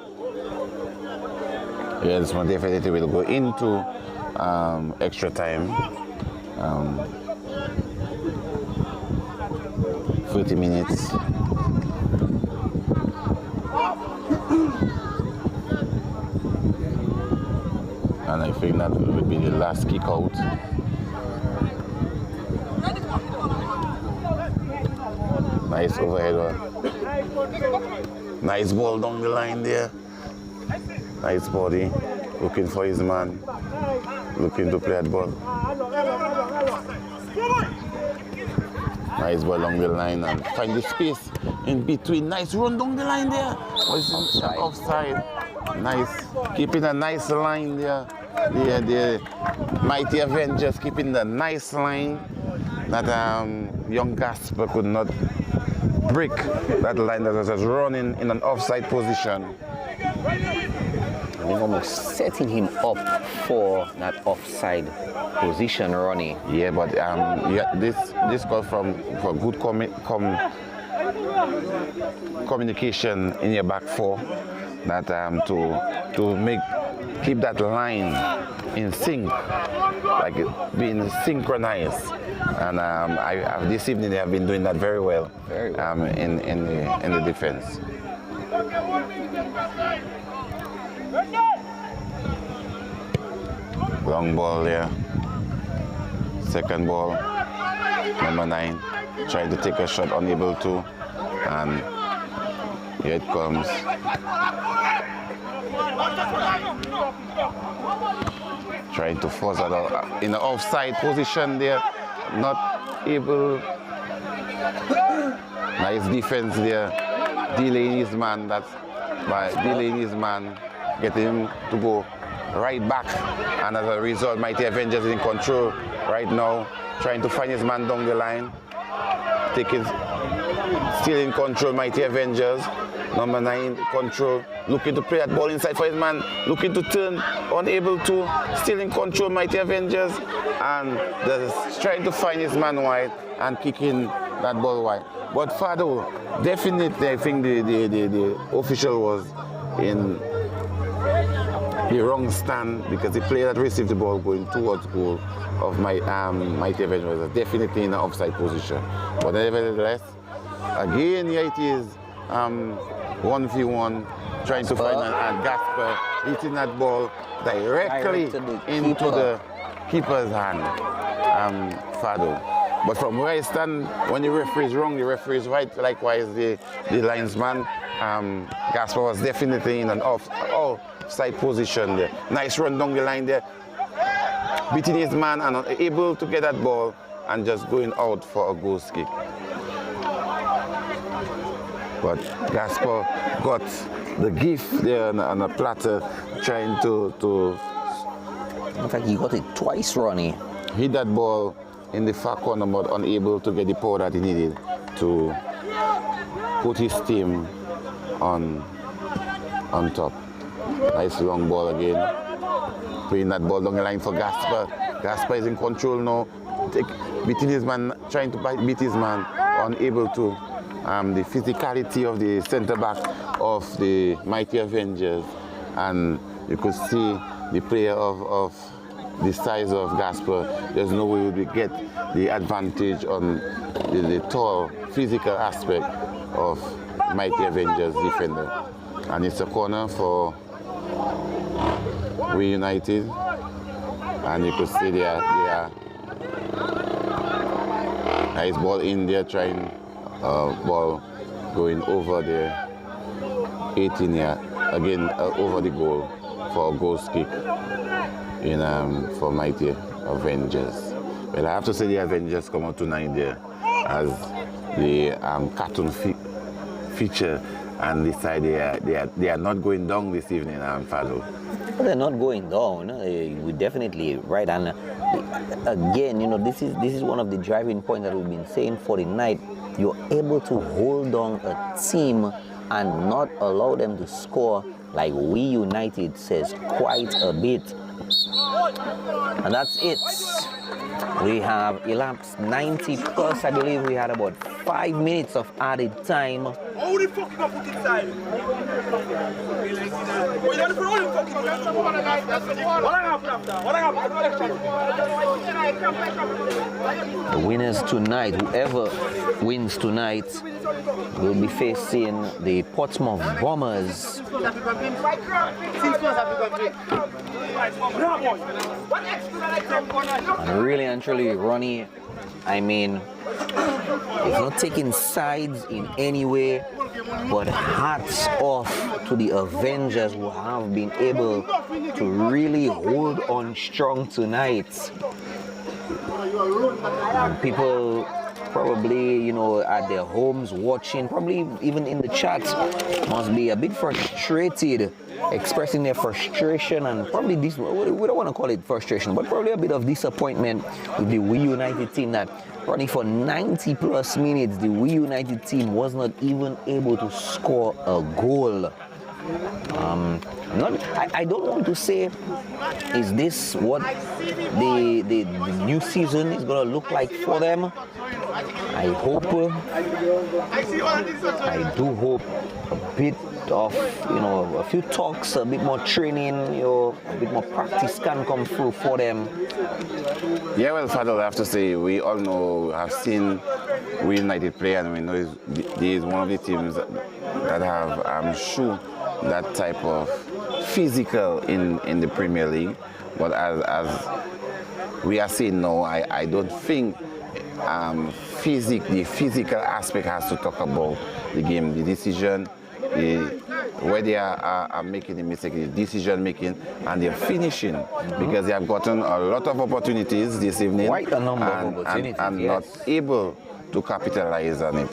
Yeah, this one definitely will go into extra time. 30 minutes. And I think that will be the last kick out. Nice overhead one. Nice ball down the line there. Nice body. Looking for his man. Looking to play that ball. Nice ball along the line and find the space in between. Nice run down the line there. Offside. Nice. Keeping a nice line there. The mighty Avengers keeping the nice line that young Gasper could not break that line that was just running in an offside position. And he's almost setting him up for that offside position, Ronnie. Yeah, but this call for good communication in your back four, that to keep that line in sync, like being synchronized. And this evening they have been doing that very well. In the defense. Long ball there. Second ball. Number 9 trying to take a shot, unable to, and here it comes. Trying to force that out in the offside position there, not able. Nice defense there, delaying his man. That's by delaying his man, getting him to go right back, and as a result, mighty Avengers is in control right now, trying to find his man down the line, still in control, mighty Avengers. Number 9 control, looking to play that ball inside for his man, looking to turn, unable to, still in control, mighty Avengers, and just trying to find his man wide and kicking that ball wide. But Fado, definitely I think the official was in the wrong stand, because the player that received the ball going towards goal of mighty Avengers was definitely in an offside position. But nevertheless, again here it is. 1v1, trying to find and Gasper hitting that ball directly into the keeper's hand, Fado. But from where I stand, when the referee is wrong, the referee is right. Likewise, the linesman, Gasper was definitely in an offside position there. Nice run down the line there, beating his man and unable to get that ball and just going out for a goal kick. But Gasper got the gift there on a platter, trying to. In fact, he got it twice, Ronnie. Hit that ball in the far corner, but unable to get the power that he needed to put his team on top. Nice long ball again. Playing that ball down the line for Gasper. Gasper is in control now. Beating his man, trying to beat his man, unable to. The physicality of the centre back of the mighty Avengers, and you could see the player of the size of Gasper. There's no way we would get the advantage on the tall physical aspect of mighty Avengers defender. And it's a corner for We United. And you could see there, nice ball in there, trying ball going over the 18 yard, again over the goal for a goals kick in for mighty Avengers. Well, I have to say the Avengers come out tonight there as the cartoon feature, and decide they are not going down this evening, Fado. They're not going down. We definitely right, and again, you know, this is one of the driving points that we've been saying for the night. You're able to hold on a team and not allow them to score, like we United says quite a bit, and that's it. We have elapsed 90 plus. I believe we had about 5 minutes of added time. How the fuck you gonna put inside? What you gonna put fucking The winners tonight, whoever wins tonight, will be facing the Portsmouth Bombers. And really and truly, Ronnie, I mean, it's not taking sides in any way, but hats off to the Avengers who have been able to really hold on strong tonight. And people probably, you know, at their homes watching, probably even in the chat, must be a bit frustrated, expressing their frustration, and probably this, we don't want to call it frustration, but probably a bit of disappointment with the We United team that running for 90 plus minutes, the We United team was not even able to score a goal. I don't want to say, is this what the new season is going to look like for them? I hope, I do hope a bit of, you know, a few talks, a bit more training, you know, a bit more practice can come through for them. Yeah, well, Fadl, I have to say, we all know, have seen We United play, and we know he is one of the teams that have shown that type of physical in the Premier League. But as we are seeing now, I don't think the physical aspect has to talk about the game, the decision, where they are making the mistake, the decision making, and they're finishing, because they have gotten a lot of opportunities this evening, quite a number of opportunities, and yes, not able to capitalize on it.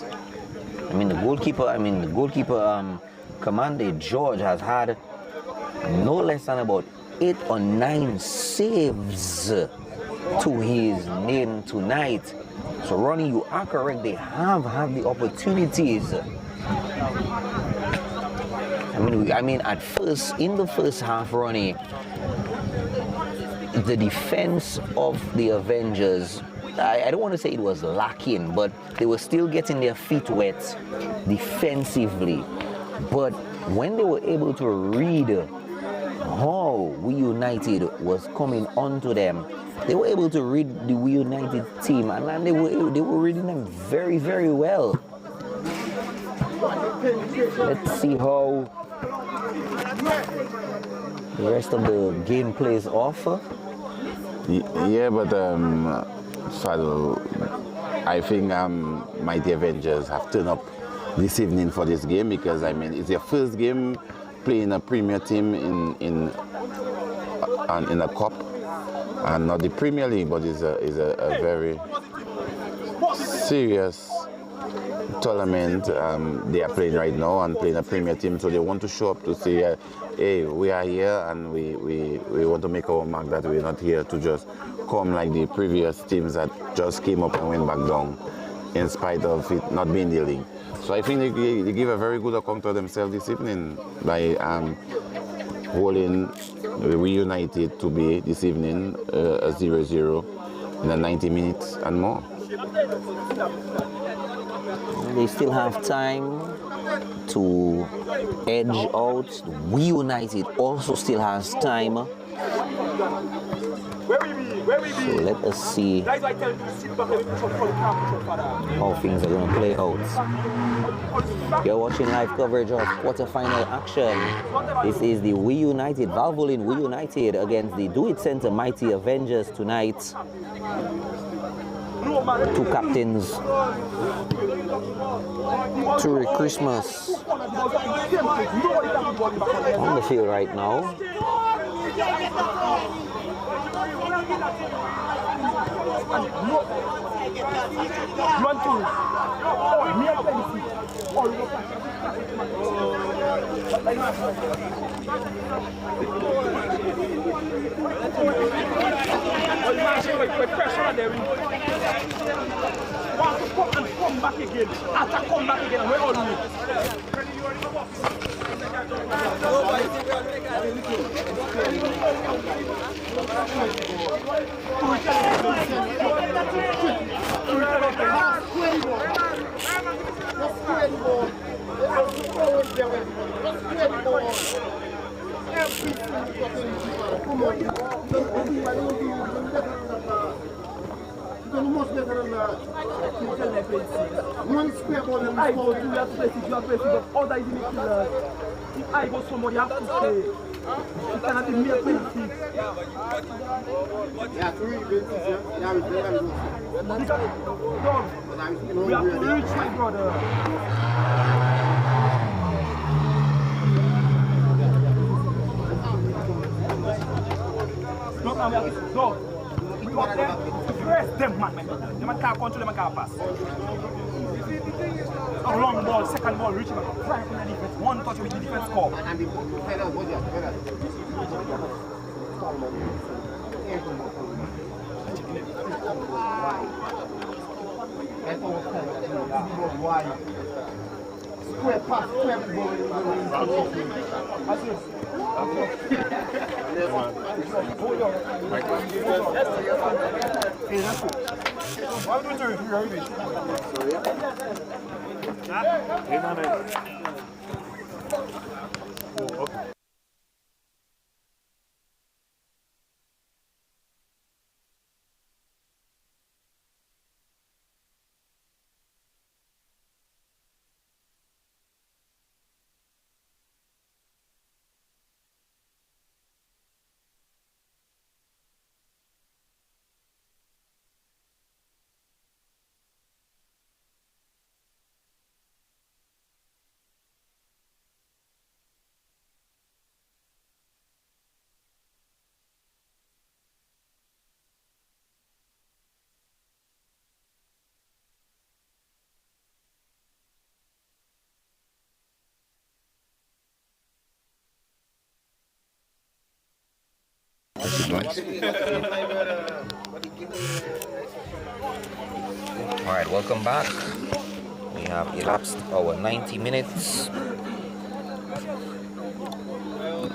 I mean, the goalkeeper, Commander George, has had no less than about 8 or 9 saves to his name tonight. So, Ronnie, you are correct. They have had the opportunities. I mean, at first, in the first half, Ronnie, the defense of the Avengers, I don't want to say it was lacking, but they were still getting their feet wet defensively. But when they were able to read how We United was coming onto them, they were able to read the We United team, and they were reading them very, very well. Let's see how the rest of the game plays off. Yeah, but Fadl, I think Mighty Avengers have turned up this evening for this game, because I mean, it's their first game playing a Premier team in a cup, and not the Premier League, but it's a very serious tournament they are playing right now, and playing a Premier team, so they want to show up to say, hey, we are here, and we want to make our mark, that we're not here to just come like the previous teams that just came up and went back down, in spite of it not being the league. So I think they give a very good account of themselves this evening by holding We United to be this evening a 0-0 in the 90 minutes and more. They still have time to edge out. We United also still has time. So let us see how things are going to play out. You're watching live coverage of quarterfinal action. This is the We United, Valvoline We United against the Do It Center Mighty Avengers tonight. Two captains. Turi Christmas on the field right now. Come back again. After come back again, we're all much better than that. One square ball and I go to you have to place it, you have to place it. Other is in the killer. If I go somewhere, you have to stay. You cannot be mere penalty. Yeah, 3 penalties, yeah. Yeah, we have to reach my brother. No. We got them. Press them, man. They can't control, they can't pass. A long ball, second ball, reaching back. Try from the defense. One touch with the defense score. Square pass, square ball. All right, welcome back. We have elapsed our 90 minutes.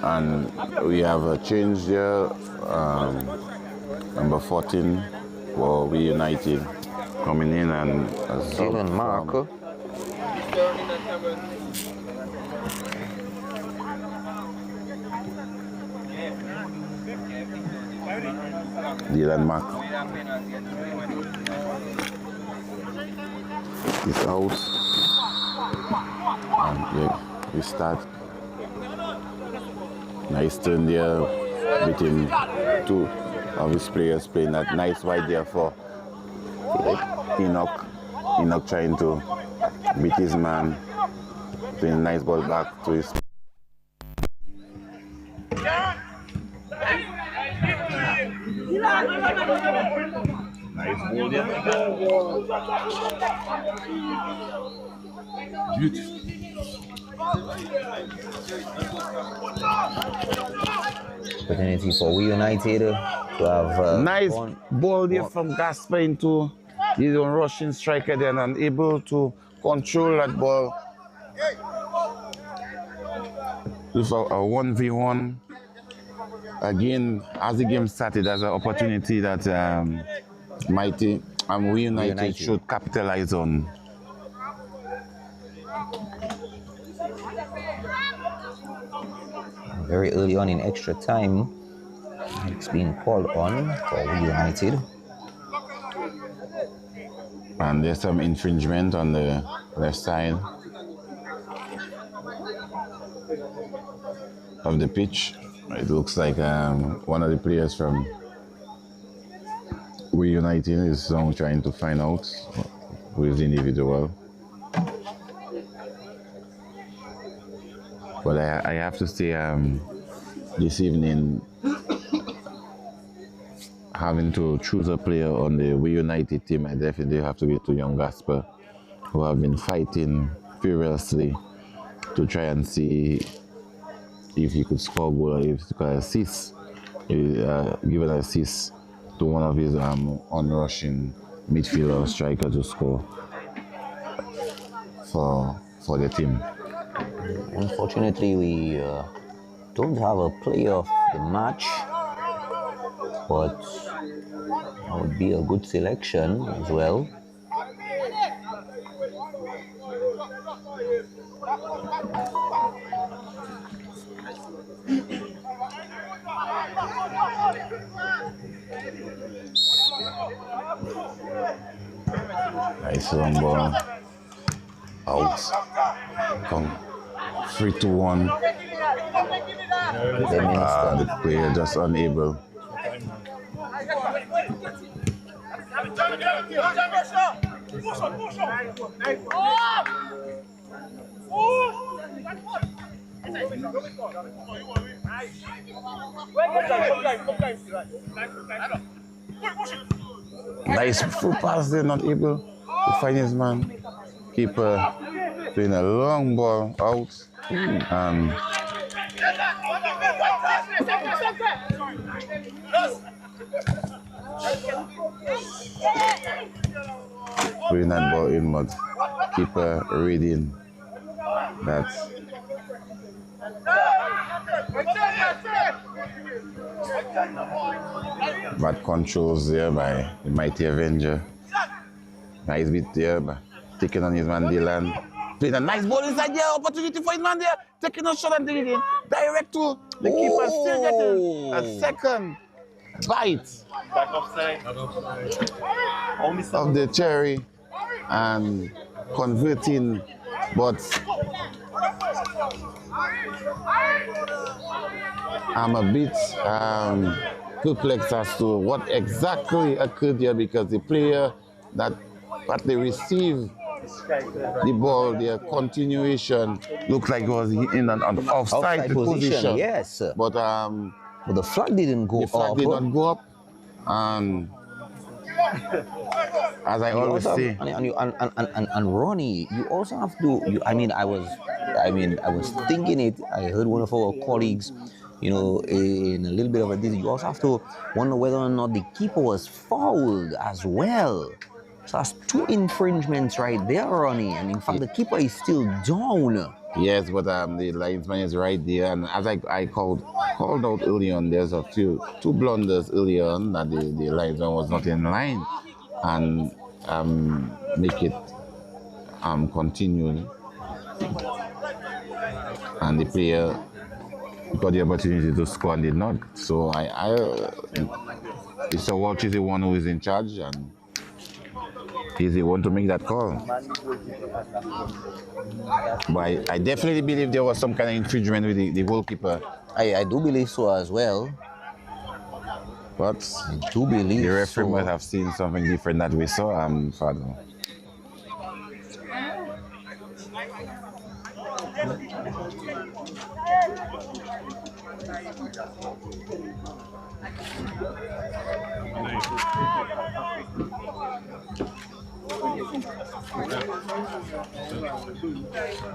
And we have a change there. Number 14 for We United coming in and Dylan Marco. Dylan Mack is out. And yeah, we start. Nice turn there between two of his players playing that nice wide there for Enoch. Enoch trying to beat his man. Playing a nice ball back to his. Nice ball there. Beautiful. Opportunity for We United to have nice ball there from Gasper into his own rushing striker then and able to control that ball. With a 1v1. Again, as the game started, as an opportunity that Mighty and We United should capitalize on. Very early on in extra time, it's being called on for We United. And there's some infringement on the left side. of the pitch. It looks like one of the players from Reuniting is now trying to find out who is the individual. But I have to say, this evening, having to choose a player on the Reunited team, I definitely have to give to Young Gasper, who have been fighting furiously to try and see if he could score a goal or if he could assist, give an assist to one of his on-rushing midfielder or striker to score for the team. Unfortunately, we don't have a player of the match, but that would be a good selection as well. Nice long ball. Out. Come. 3-1. The player just unable. Nice full pass there, not able to find his man. Keeper playing a long ball out. Putting that ball in, but keeper reading that. Bad controls there by the mighty Avenger. Nice bit there, but taking on his man Dylan. Playing a nice ball inside there, opportunity for his man there. Taking a shot and taking it direct to the keeper. Still getting a second bite of the cherry and converting, but I'm a bit perplexed as to what exactly occurred here, because the player that they received the ball, their continuation looked like it was in an offside position. Yes, but the flag didn't go up. The flag did not go up, and as I always say, and Ronnie, you also have to. I was thinking it. I heard one of our colleagues, in a little bit of a dizzy. You also have to wonder whether or not the keeper was fouled as well. So that's two infringements right there, Ronnie. And in fact, the keeper is still down. Yes, but the linesman is right there. And as I called out early on, there's two blunders early on that the linesman was not in line, and make it continue. And the player got the opportunity to score and did not. So Mr. Walsh is the one who is in charge, and he's the one to make that call. But I definitely believe there was some kind of infringement with the goalkeeper. I do believe so as well. But I do believe the referee so. might have seen something different that we saw, Father.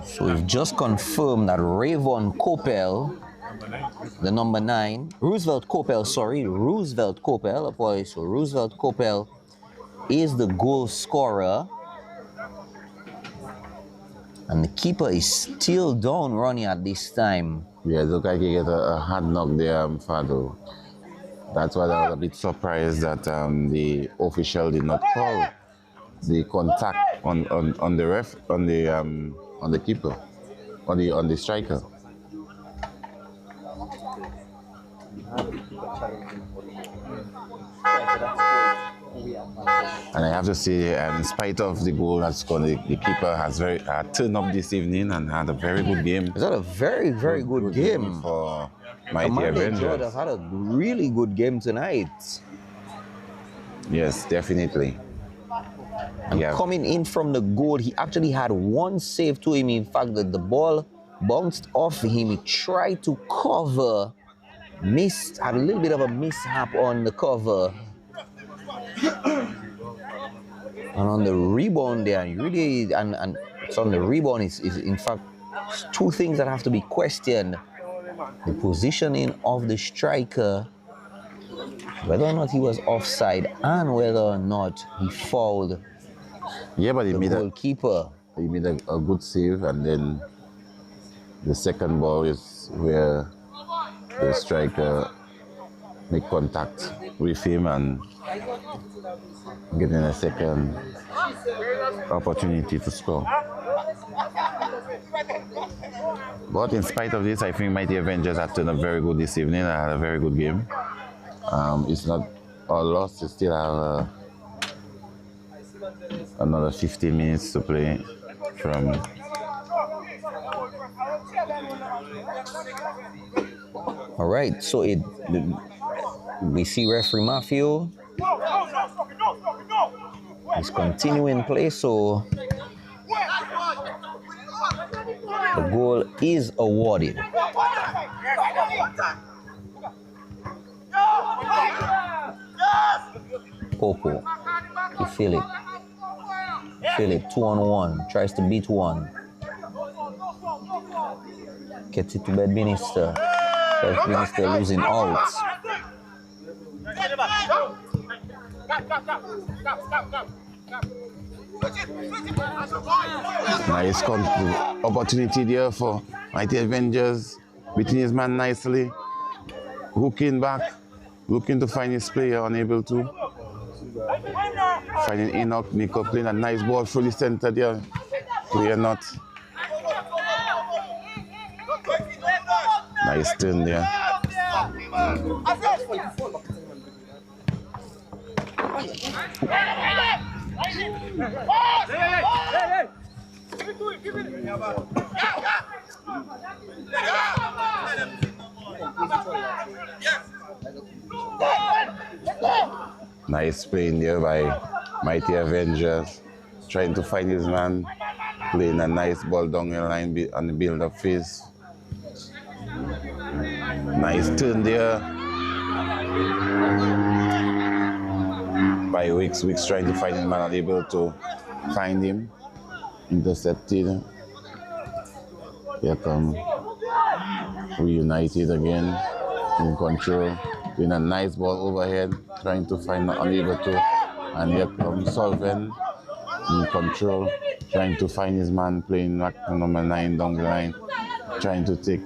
So we've just confirmed that Rayvon Coppell, the number 9, Roosevelt Coppell, so Roosevelt Coppell is the goal scorer. And the keeper is still down, Ronnie, at this time. Yeah, look like he get a hard knock there, Fado. That's why I was a bit surprised that the official did not call the contact on the keeper, on the striker. And I have to say, in spite of the goal that's scored, the keeper has turned up this evening and had a very good game. It's had a very, very good game for Mighty Amanda Avengers. Jordan have had a really good game tonight. Yes, definitely. And coming in from the goal, he actually had one save to him. In fact, the ball bounced off him. He tried to cover, missed, had a little bit of a mishap on the cover. And on the rebound there, really, and so on the rebound is in fact two things that have to be questioned. The positioning of the striker, whether or not he was offside, and whether or not he fouled but he made goalkeeper. He made a good save, and then the second ball is where the striker make contact with him and getting a second opportunity to score. But in spite of this, I think Mighty Avengers have turned up very good this evening. I had a very good game. It's not all lost. They still have another 15 minutes to play from. All right, so we see referee Matthew is continuing play, so the goal is awarded. Popo, you feel it. Feel it, 2-on-1, tries to beat one. Gets it to Bedminster. Bedminster losing out. Nice opportunity there for Mighty Avengers, beating his man nicely, hooking back, looking to find his player, unable to. Finding Enoch, Nico playing a nice ball through the center there. Player not. Nice turn there. Nice play in there by Mighty Avengers, trying to find his man, playing a nice ball down the line on the build-up phase. Nice turn there by Wicks. Wicks trying to find his man, unable to find him. Intercepted. Here come Reunited again, in control. Doing a nice ball overhead, trying to find, unable to. And here comes Solven in control, trying to find his man, playing back to number 9 down the line, trying to take.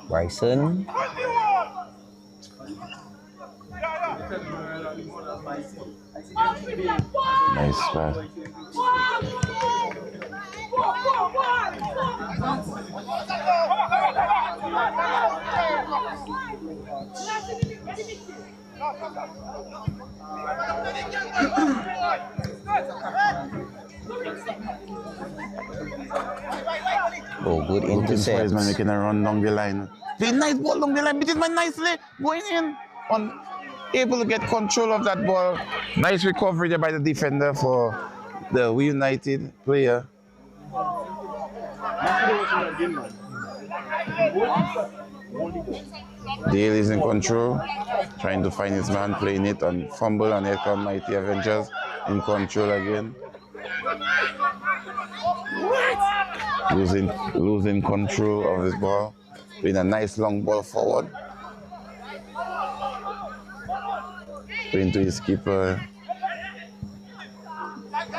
Bryson. Nice pass. Oh, good intercept. Man making a run down the line. The nice ball down the line, beat his man nicely, going in, able to get control of that ball. Nice recovery there by the defender for the United player. Dale is in control, trying to find his man, playing it on fumble, and here come Mighty Avengers in control again. Losing control of his ball, playing a nice long ball forward. Sprint to his keeper.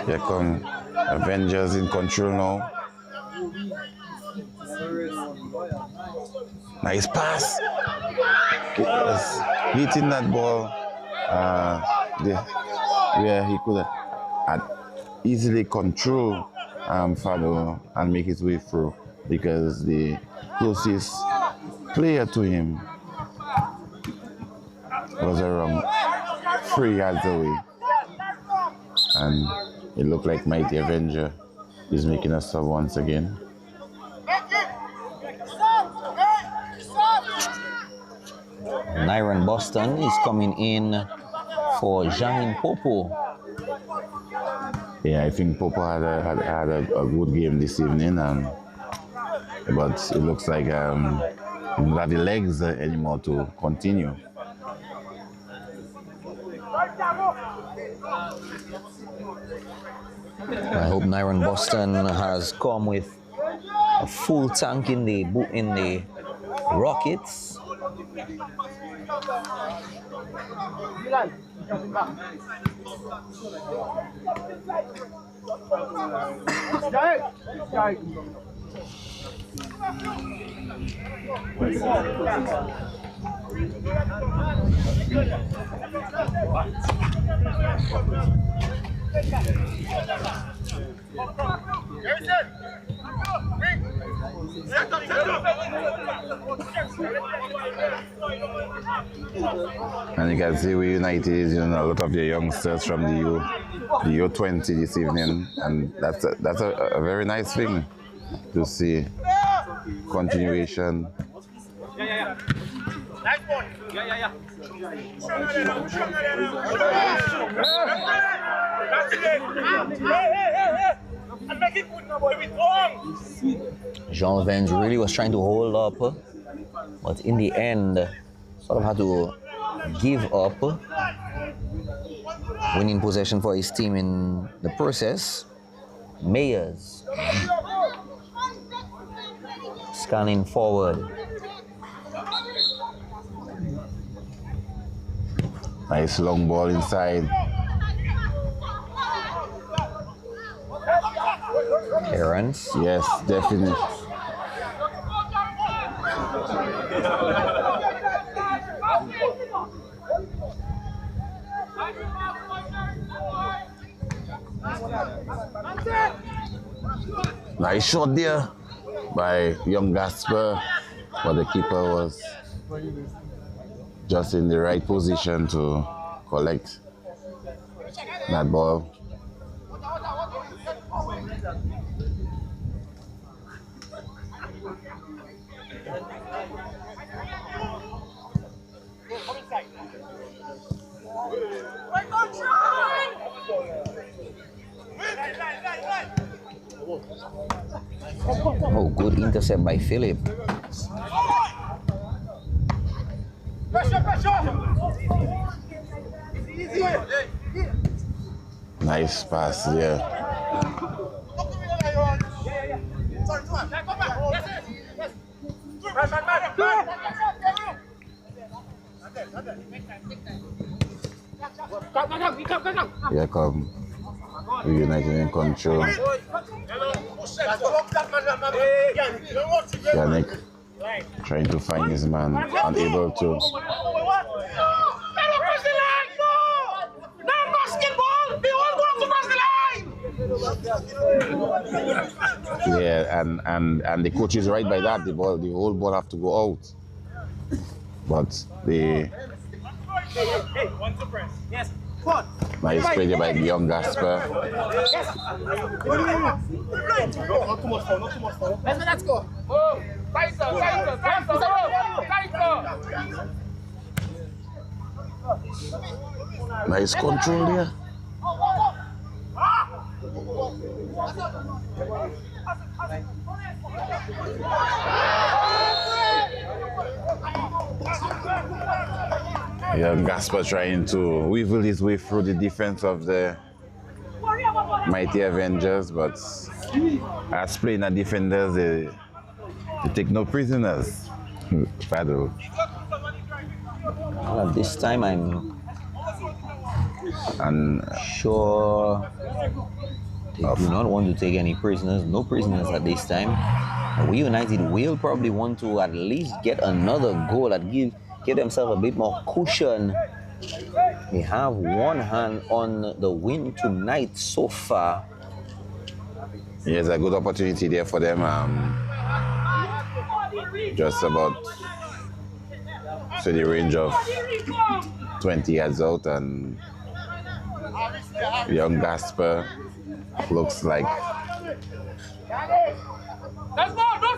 Here come Avengers in control now. Nice pass. Was hitting that ball where he could have easily control Fabo and make his way through, because the closest player to him was around 3 yards away, and it looked like Mighty Avenger is making a sub once again. Nyron Boston is coming in for Jamin Popo. Yeah, I think Popo had a good game this evening, but it looks like he doesn't have the legs anymore to continue. I hope Nyron Boston has come with a full tank in the Rockets. And you can see we United, a lot of the youngsters from the U20 this evening, and that's a very nice thing to see. Continuation. Nice one. Jean Venge really was trying to hold up, but in the end, sort of had to give up, winning possession for his team in the process. Mayers scanning forward. Nice long ball inside. Clearance. Yes, definitely. Nice shot there by young Gasper, but the keeper was just in the right position to collect that ball. Oh, good intercept by Philip. Nice pass there. Here come United in control. Yannick trying to find his man, unable to. Yeah, and the coach is right by that. The whole ball have to go out. But the nice play by the young Gasper. Let's go. Nice control there. Young Gasper trying to weasel his way through the defense of the Mighty Avengers, but as playing a defenders, they take no prisoners. Paddle. Well, this time I'm And Sure, they do not want to take any prisoners. No prisoners at this time. We United will probably want to at least get another goal and give themselves a bit more cushion. They have one hand on the win tonight so far. here's a good opportunity there for them. Just about to the range of 20 yards out, and young Gasper looks like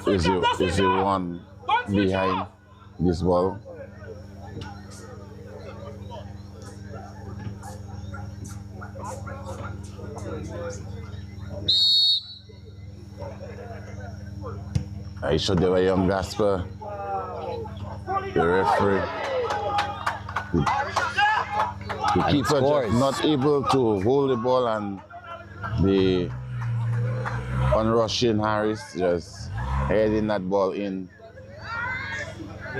is the one behind this ball. I showed them a young Gasper. The referee. The keeper just not able to hold the ball, and the unrushing Harris just heading that ball in,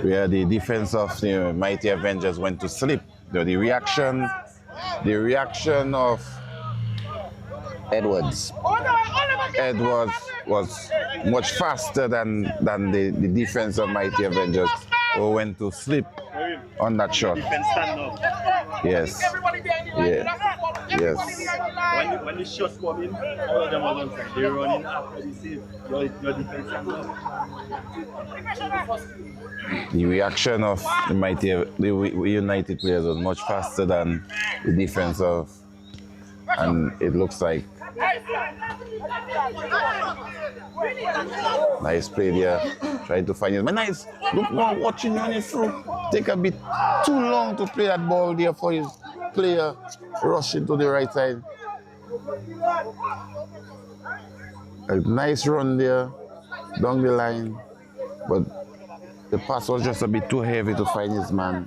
where the defense of the mighty Avengers went to sleep. The reaction of Edwards was much faster than the defense of mighty Avengers, who went to sleep on that shot. Yes. Yes. When the shots come in, all of them are on side. They're running after the save. Your defense stand up. The reaction of the United players was much faster than the defense of, and it looks like nice play there. Trying to find it. But nice. Look now, watching you on it through. Take a bit too long to play that ball there for his player rushing to the right side. A nice run there down the line, but the pass was just a bit too heavy to find his man.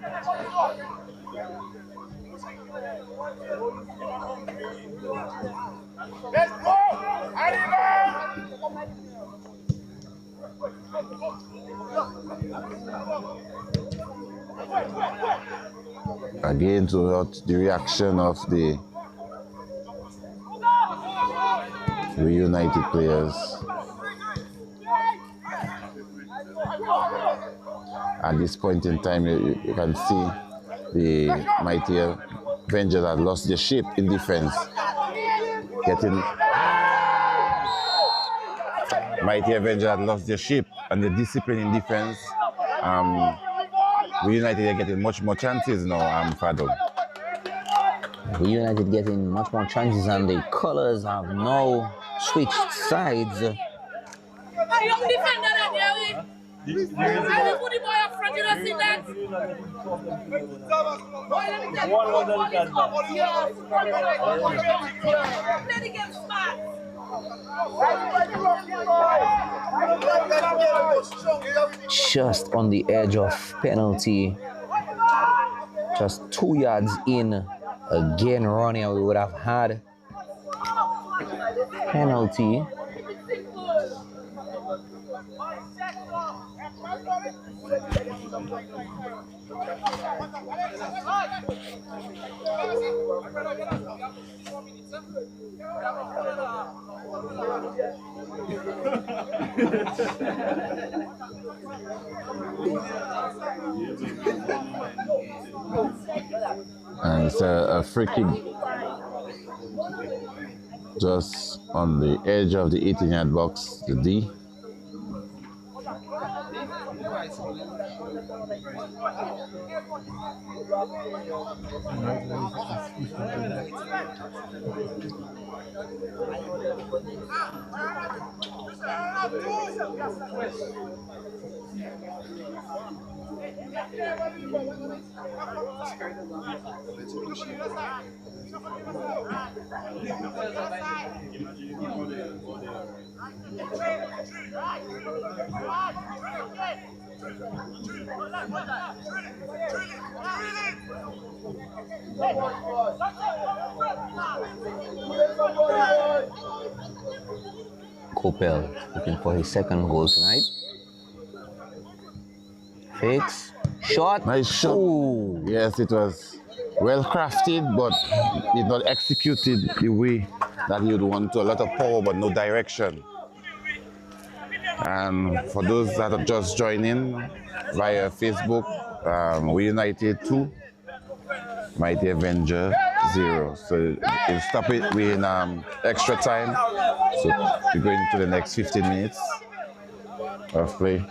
Let's go! Again, to note the reaction of the reunited players. At this point in time, you can see the mighty Avengers had lost their shape in defense. Mighty Avengers had lost their shape and the discipline in defense. We United are getting much more chances now, Fado. We United getting much more chances, and the colors have now switched sides. Just on the edge of penalty, just 2 yards in. Again, Ronnie, we would have had penalty. And it's a free kick just on the edge of the 18-yard box, the D. Kopel looking for his second goal tonight. Fakes, shot. Nice shot. Ooh. Yes, it was well crafted, but did not executed the way that you'd want to. A lot of power, but no direction. And for those that are just joining via Facebook, we United 2, Mighty Avengers 0. So we'll stop it in extra time. So we're going to the next 15 minutes of play.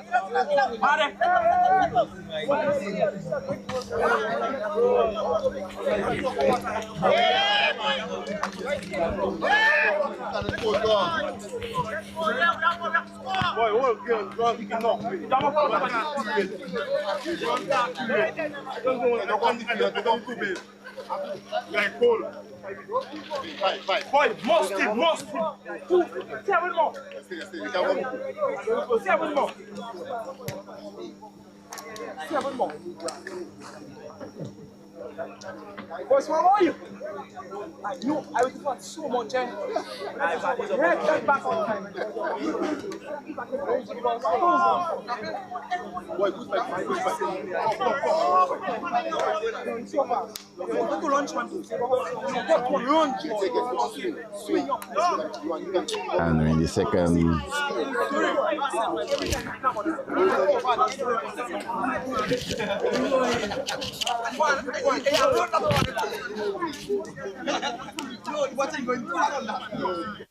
Boy, must it. Seven more. Boys, where are you? I knew I was doing so much. Back on time. Boy, push back. Go to lunch, man. And we're in the second. What's he going to do?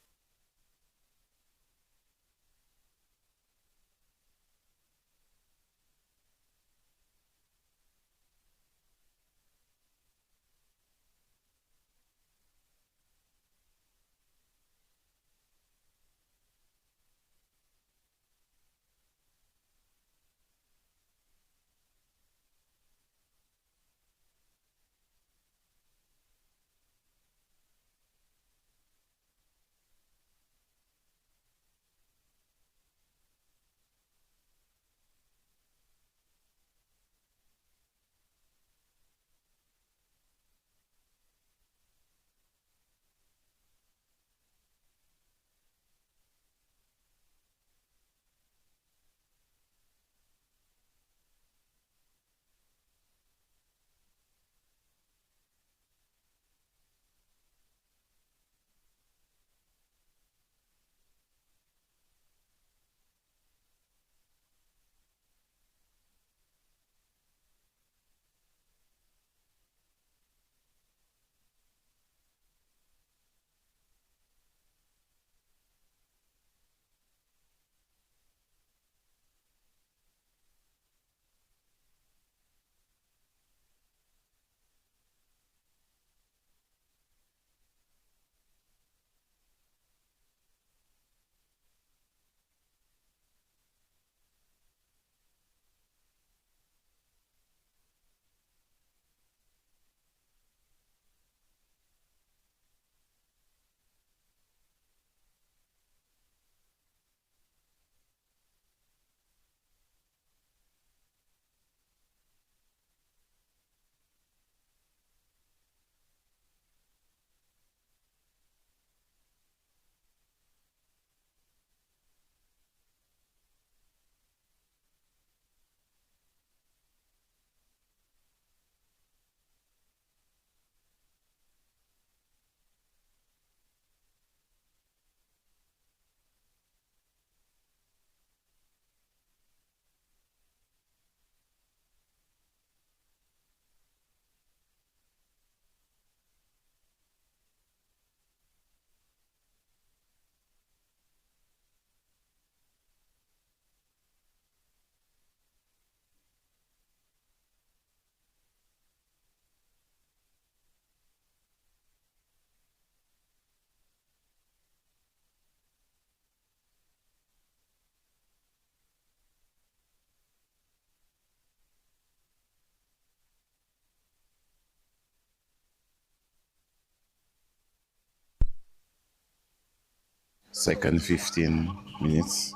Second 15 minutes.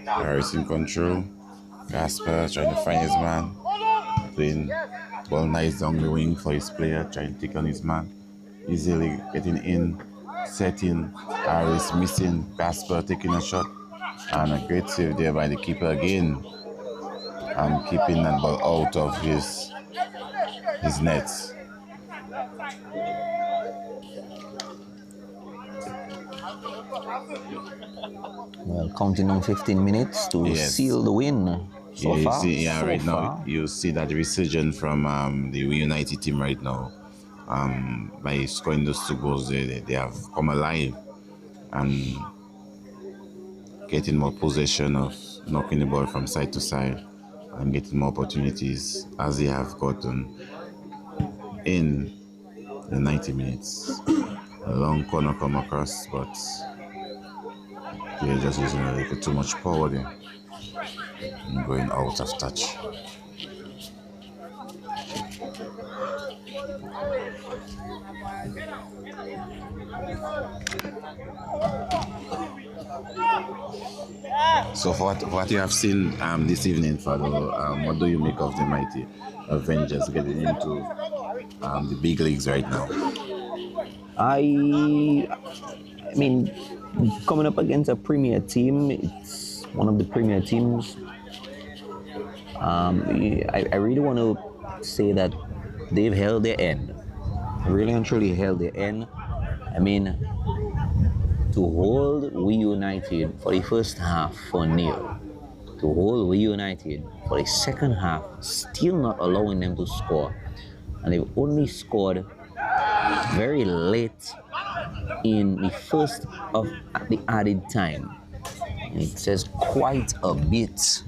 Harris in control. Gasper trying to find his man. Playing ball nice down the wing for his player, trying to take on his man. Easily getting in, setting. Harris missing. Gasper taking a shot. And a great save there by the keeper again. keeping that ball out of his nets. Well, counting on 15 minutes to Yes. seal the win. So you far, see, so right far. now you see that resurgence from the United team right now. By scoring those 2 goals, they have come alive and getting more possession of knocking the ball from side to side and getting more opportunities as they have gotten in the 90 minutes. A long corner come across, but they're just using a little too much power there and going out of touch. So for what you have seen this evening, Fado, what do you make of the mighty Avengers getting into the big leagues right now? I mean, coming up against a premier team, it's one of the premier teams. I really want to say that they've held their end. Really and truly held their end. I mean, to hold We United for the first half for nil, to hold We United for the second half, still not allowing them to score, and they've only scored very late in the first of the added time. It says quite a bit.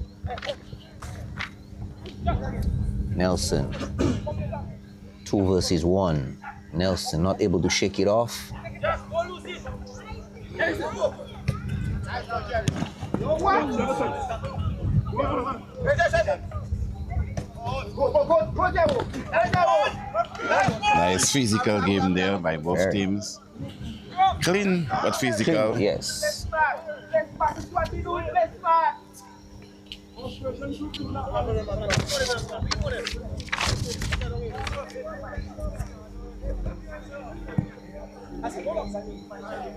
Nelson, 2 versus 1. Nelson not able to shake it off. Nice physical game there by both teams. Clean but physical. Yes.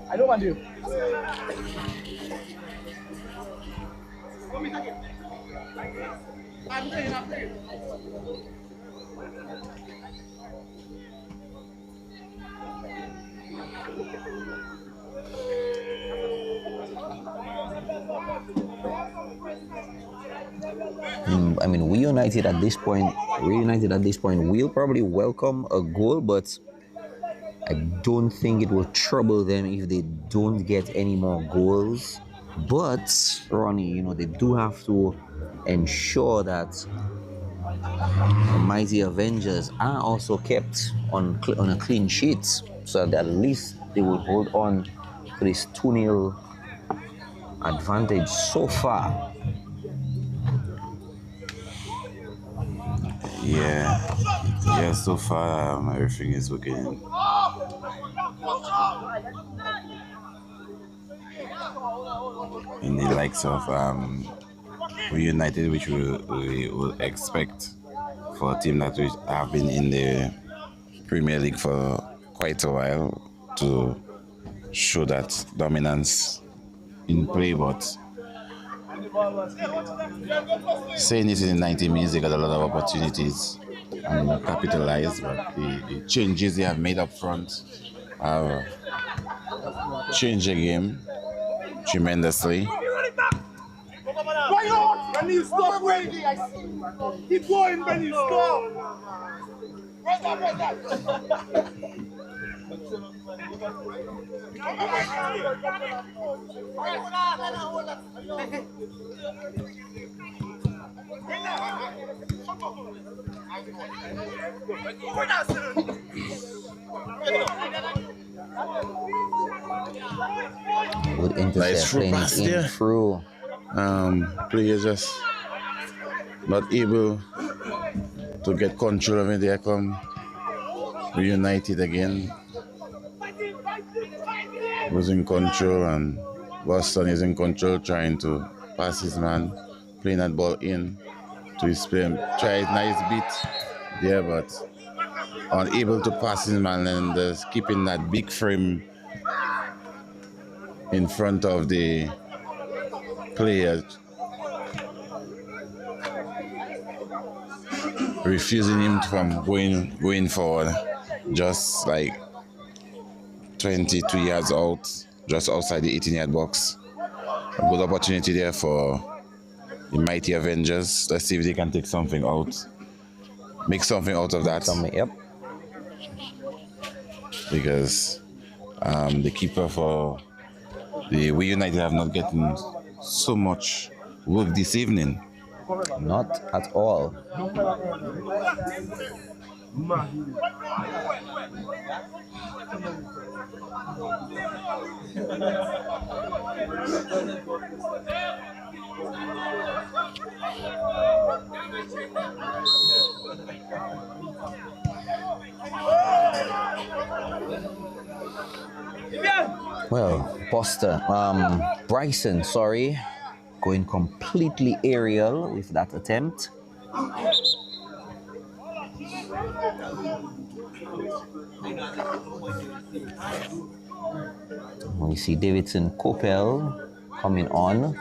I don't want you. I mean, We United at this point will probably welcome a goal, but I don't think it will trouble them if they don't get any more goals. But, Ronnie, they do have to ensure that the mighty Avengers are also kept on a clean sheet, so that at least they will hold on to this 2-0 advantage so far. Yeah, so far everything is working. In the likes of We United, which we will expect for a team that have been in the Premier League for quite a while to show that dominance in play, but saying it in 90 minutes, they got a lot of opportunities and capitalized, but the changes they have made up front have changed the game tremendously. When you stop, ready, I see. Keep going when you stop. Press that. Good intercept, playing it in through. Players just not able to get control of it. There come Reunited again. Was in control, and Boston is in control, trying to pass his man, playing that ball in to his play. Tried nice beat there, but unable to pass his man, and just keeping that big frame in front of the players. refusing him from going forward, just like 22 yards out, just outside the 18-yard box. A good opportunity there for the mighty Avengers. Let's see if they can take something out, make something out of that. Yep. Because the keeper for the We United have not gotten so much work this evening. Not at all. Well, Bryson, sorry, going completely aerial with that attempt. We see Davidson Coppel coming on.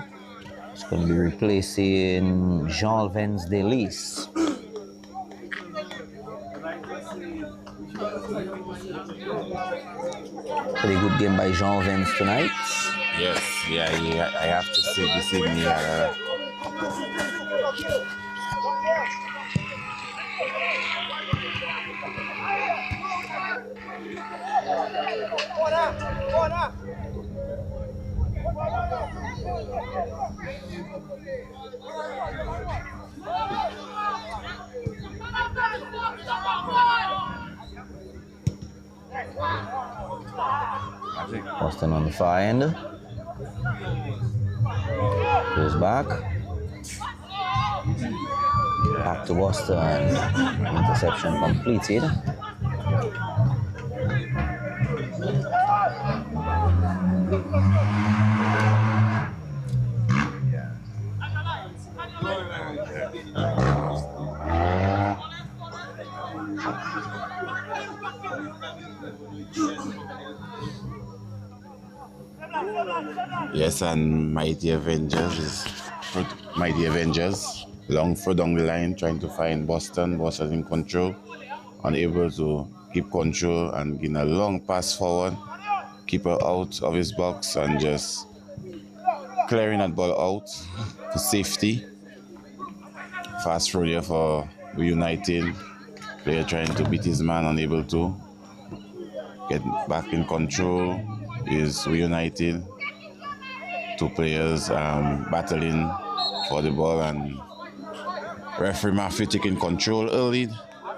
It's going to be replacing Jean Vens Delis. Pretty good game by Jean Vens tonight. Yes, yeah, I have to say this evening. Boston on the far end. Goes back. Back to Boston. Interception completed. Yes, and Mighty Avengers, long throw down the line, trying to find Boston. Boston in control, unable to keep control and give a long pass forward. Keeper out of his box and just clearing that ball out to safety. Fast throw here for United. Player trying to beat his man, unable to get back in control. Is United. Two players battling for the ball, and referee Matthew taking control early,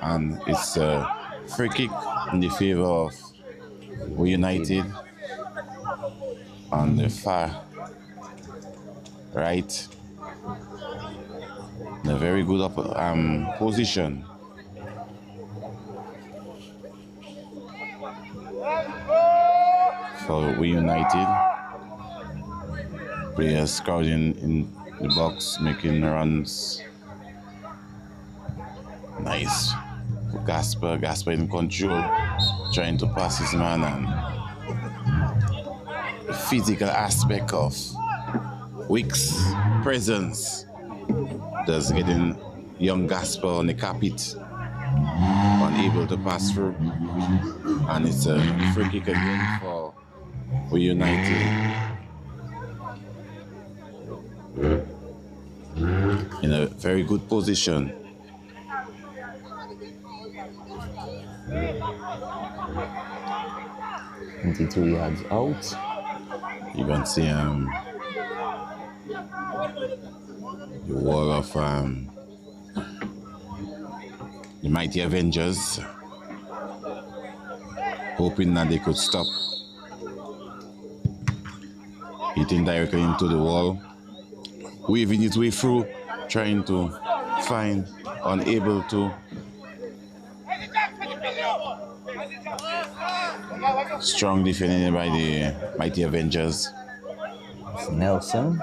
and it's a free kick in the favor of United on the far right. In a very good position. For United. Players crowding in the box, making runs. Nice. Gasper in control, trying to pass his man, and the physical aspect of Wick's presence does getting young Gasper on the carpet, unable to pass through, and it's a free kick again for United. In a very good position. 22 yards out. You can see the wall of the mighty Avengers, hoping that they could stop hitting directly into the wall, weaving its way through, trying to find, unable to. Strong defending by the mighty Avengers. It's Nelson.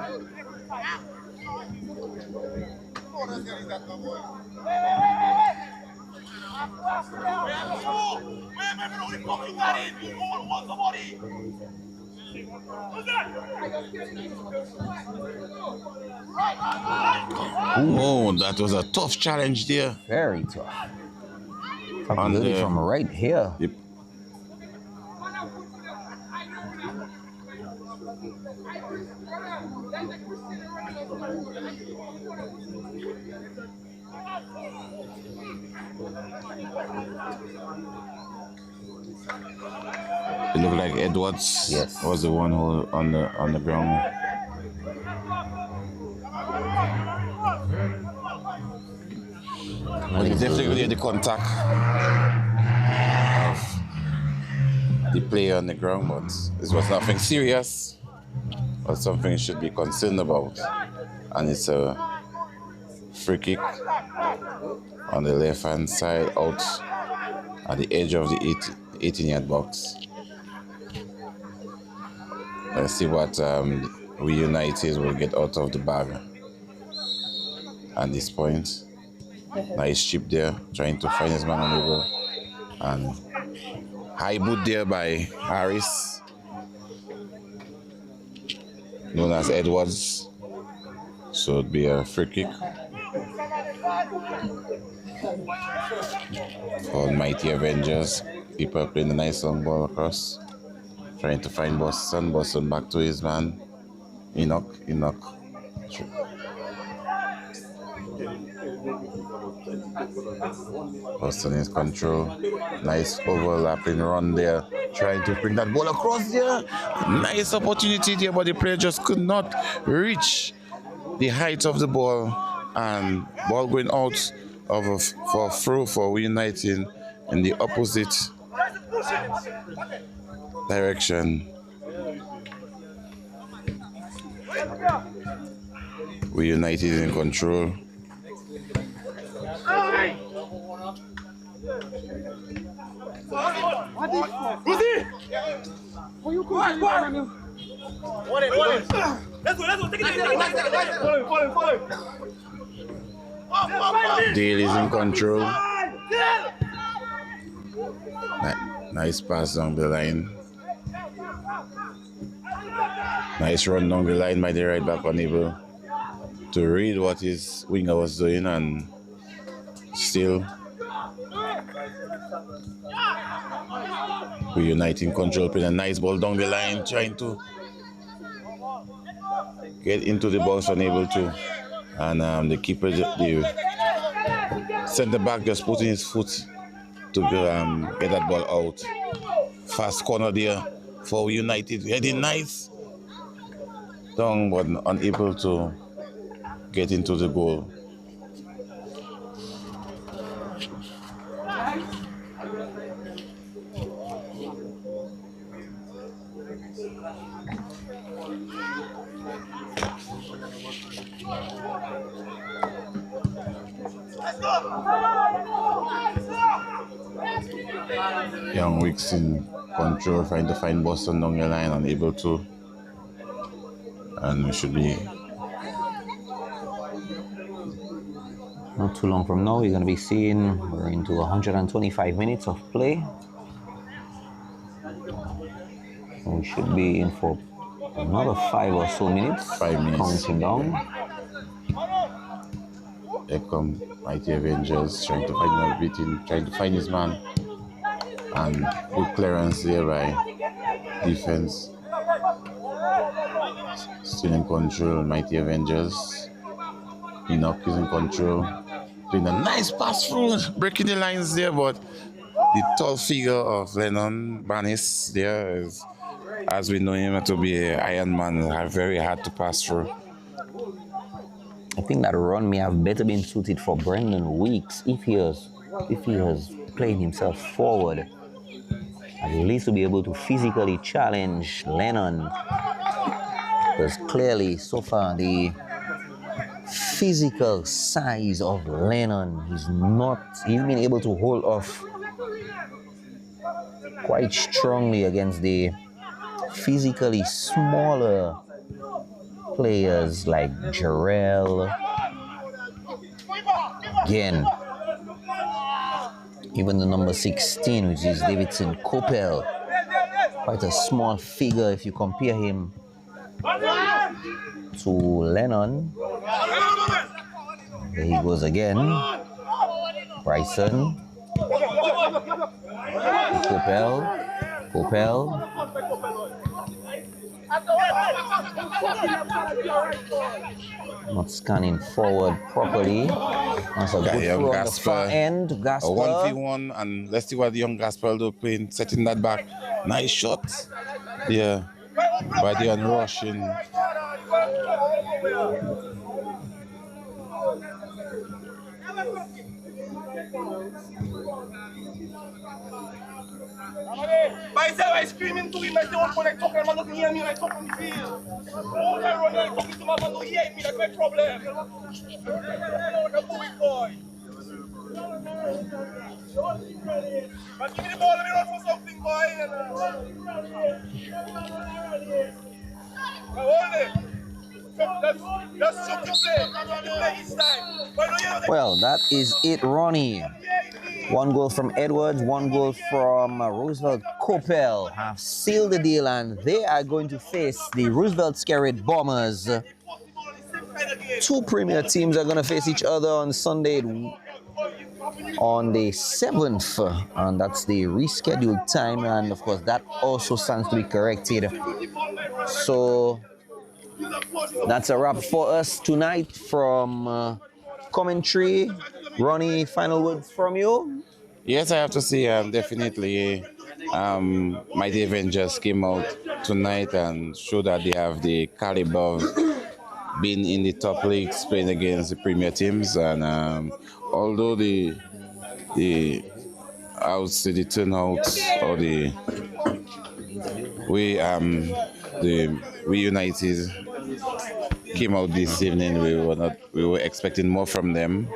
Oh, that was a tough challenge there. Very tough. On Really the- from right here. Yep. It looked like Edwards Yes. was the one who on the ground. But it's definitely the contact of the player on the ground, but it was nothing serious, but something you should be concerned about. And it's a free kick on the left hand side out at the edge of the 18-yard box. Let's see what we United will get out of the bag at this point. Nice chip there, trying to find his man on the goal. And high boot there by Harris, known as Edwards. So it'd be a free kick for Mighty Avengers. People playing the nice long ball across, trying to find Boston. Boston back to his man, Enoch. Boston is control. Nice overlapping run there, trying to bring that ball across there. Nice opportunity there, but the player just could not reach the height of the ball, and ball going out for through for United in the opposite direction. We United in control. Dale is in control. Nice pass down the line. Nice run down the line by the right back, unable to read what his winger was doing, and still we United in control, playing a nice ball down the line, trying to get into the box, unable to. And the keeper, the centre back, just putting his foot to get that ball out. Fast corner there for United, heading nice down, but unable to get into the goal. Young Wicks in control, trying to find Boston down the line, unable to. And we should be not too long from now, you're going to be seeing we're into 125 minutes of play. We should be in for another 5 or so minutes. 5 minutes. Counting down. Here come Mighty Avengers, trying to find a beating, trying to find his man. And good clearance there by defense. Still in control, Mighty Avengers. Enoch is in control. Doing a nice pass through, breaking the lines there, but the tall figure of Lennon Banis there is, as we know him to be an Iron Man, very hard to pass through. I think that run may have better been suited for Brendan Weeks if he was playing himself forward, at least to be able to physically challenge Lennon. Because clearly, so far, the physical size of Lennon, he's been able to hold off quite strongly against the physically smaller players like Jarrell. Again, even the number 16, which is Davidson Coppell, quite a small figure if you compare him to Lennon. There he goes again. Bryson. Kopel. Not scanning forward properly. That's a good throw on the far end. Gasper. A 1v1, and let's see what the young Gasper do playing, setting that back. Nice shot. Yeah. By the unrushing. Myself, I screaming to him, I say, what connect talking, man doesn't hear me, I talk on the field. Oh, I run, I talking to my man, don't hear me, that's my problem. The boy, boy. But give me the ball, let me run for something, boy. Hold it. That's something to play. Play each time. Well, that is it, Ronnie. 1 goal from Edwards, 1 goal from Roosevelt. Kopel have sealed the deal, and they are going to face the Roosevelt Scarlet Bombers. 2 premier teams are going to face each other on Sunday on the 7th, and that's the rescheduled time, and of course that also stands to be corrected. So that's a wrap for us tonight from commentary. Ronnie, final words from you? Yes, I have to say, definitely, Mighty Avengers came out tonight and showed that they have the caliber of being in the top leagues, playing against the premier teams. And although I would say the turnout or we United came out this evening, we were expecting more from them.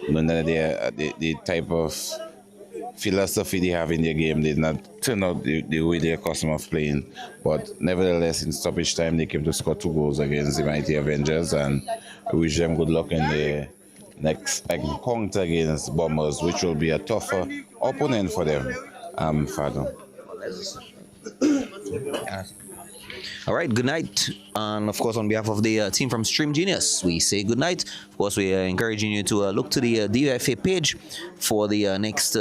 The type of philosophy they have in their game did not turn out the way they're accustomed of playing. But nevertheless, in stoppage time, they came to score 2 goals against the Mighty Avengers, and we wish them good luck in the next encounter against Bombers, which will be a tougher opponent for them. Father. All right, good night. And of course, on behalf of the team from Stream Genius, we say good night. Of course, we are encouraging you to look to the DFA page for the next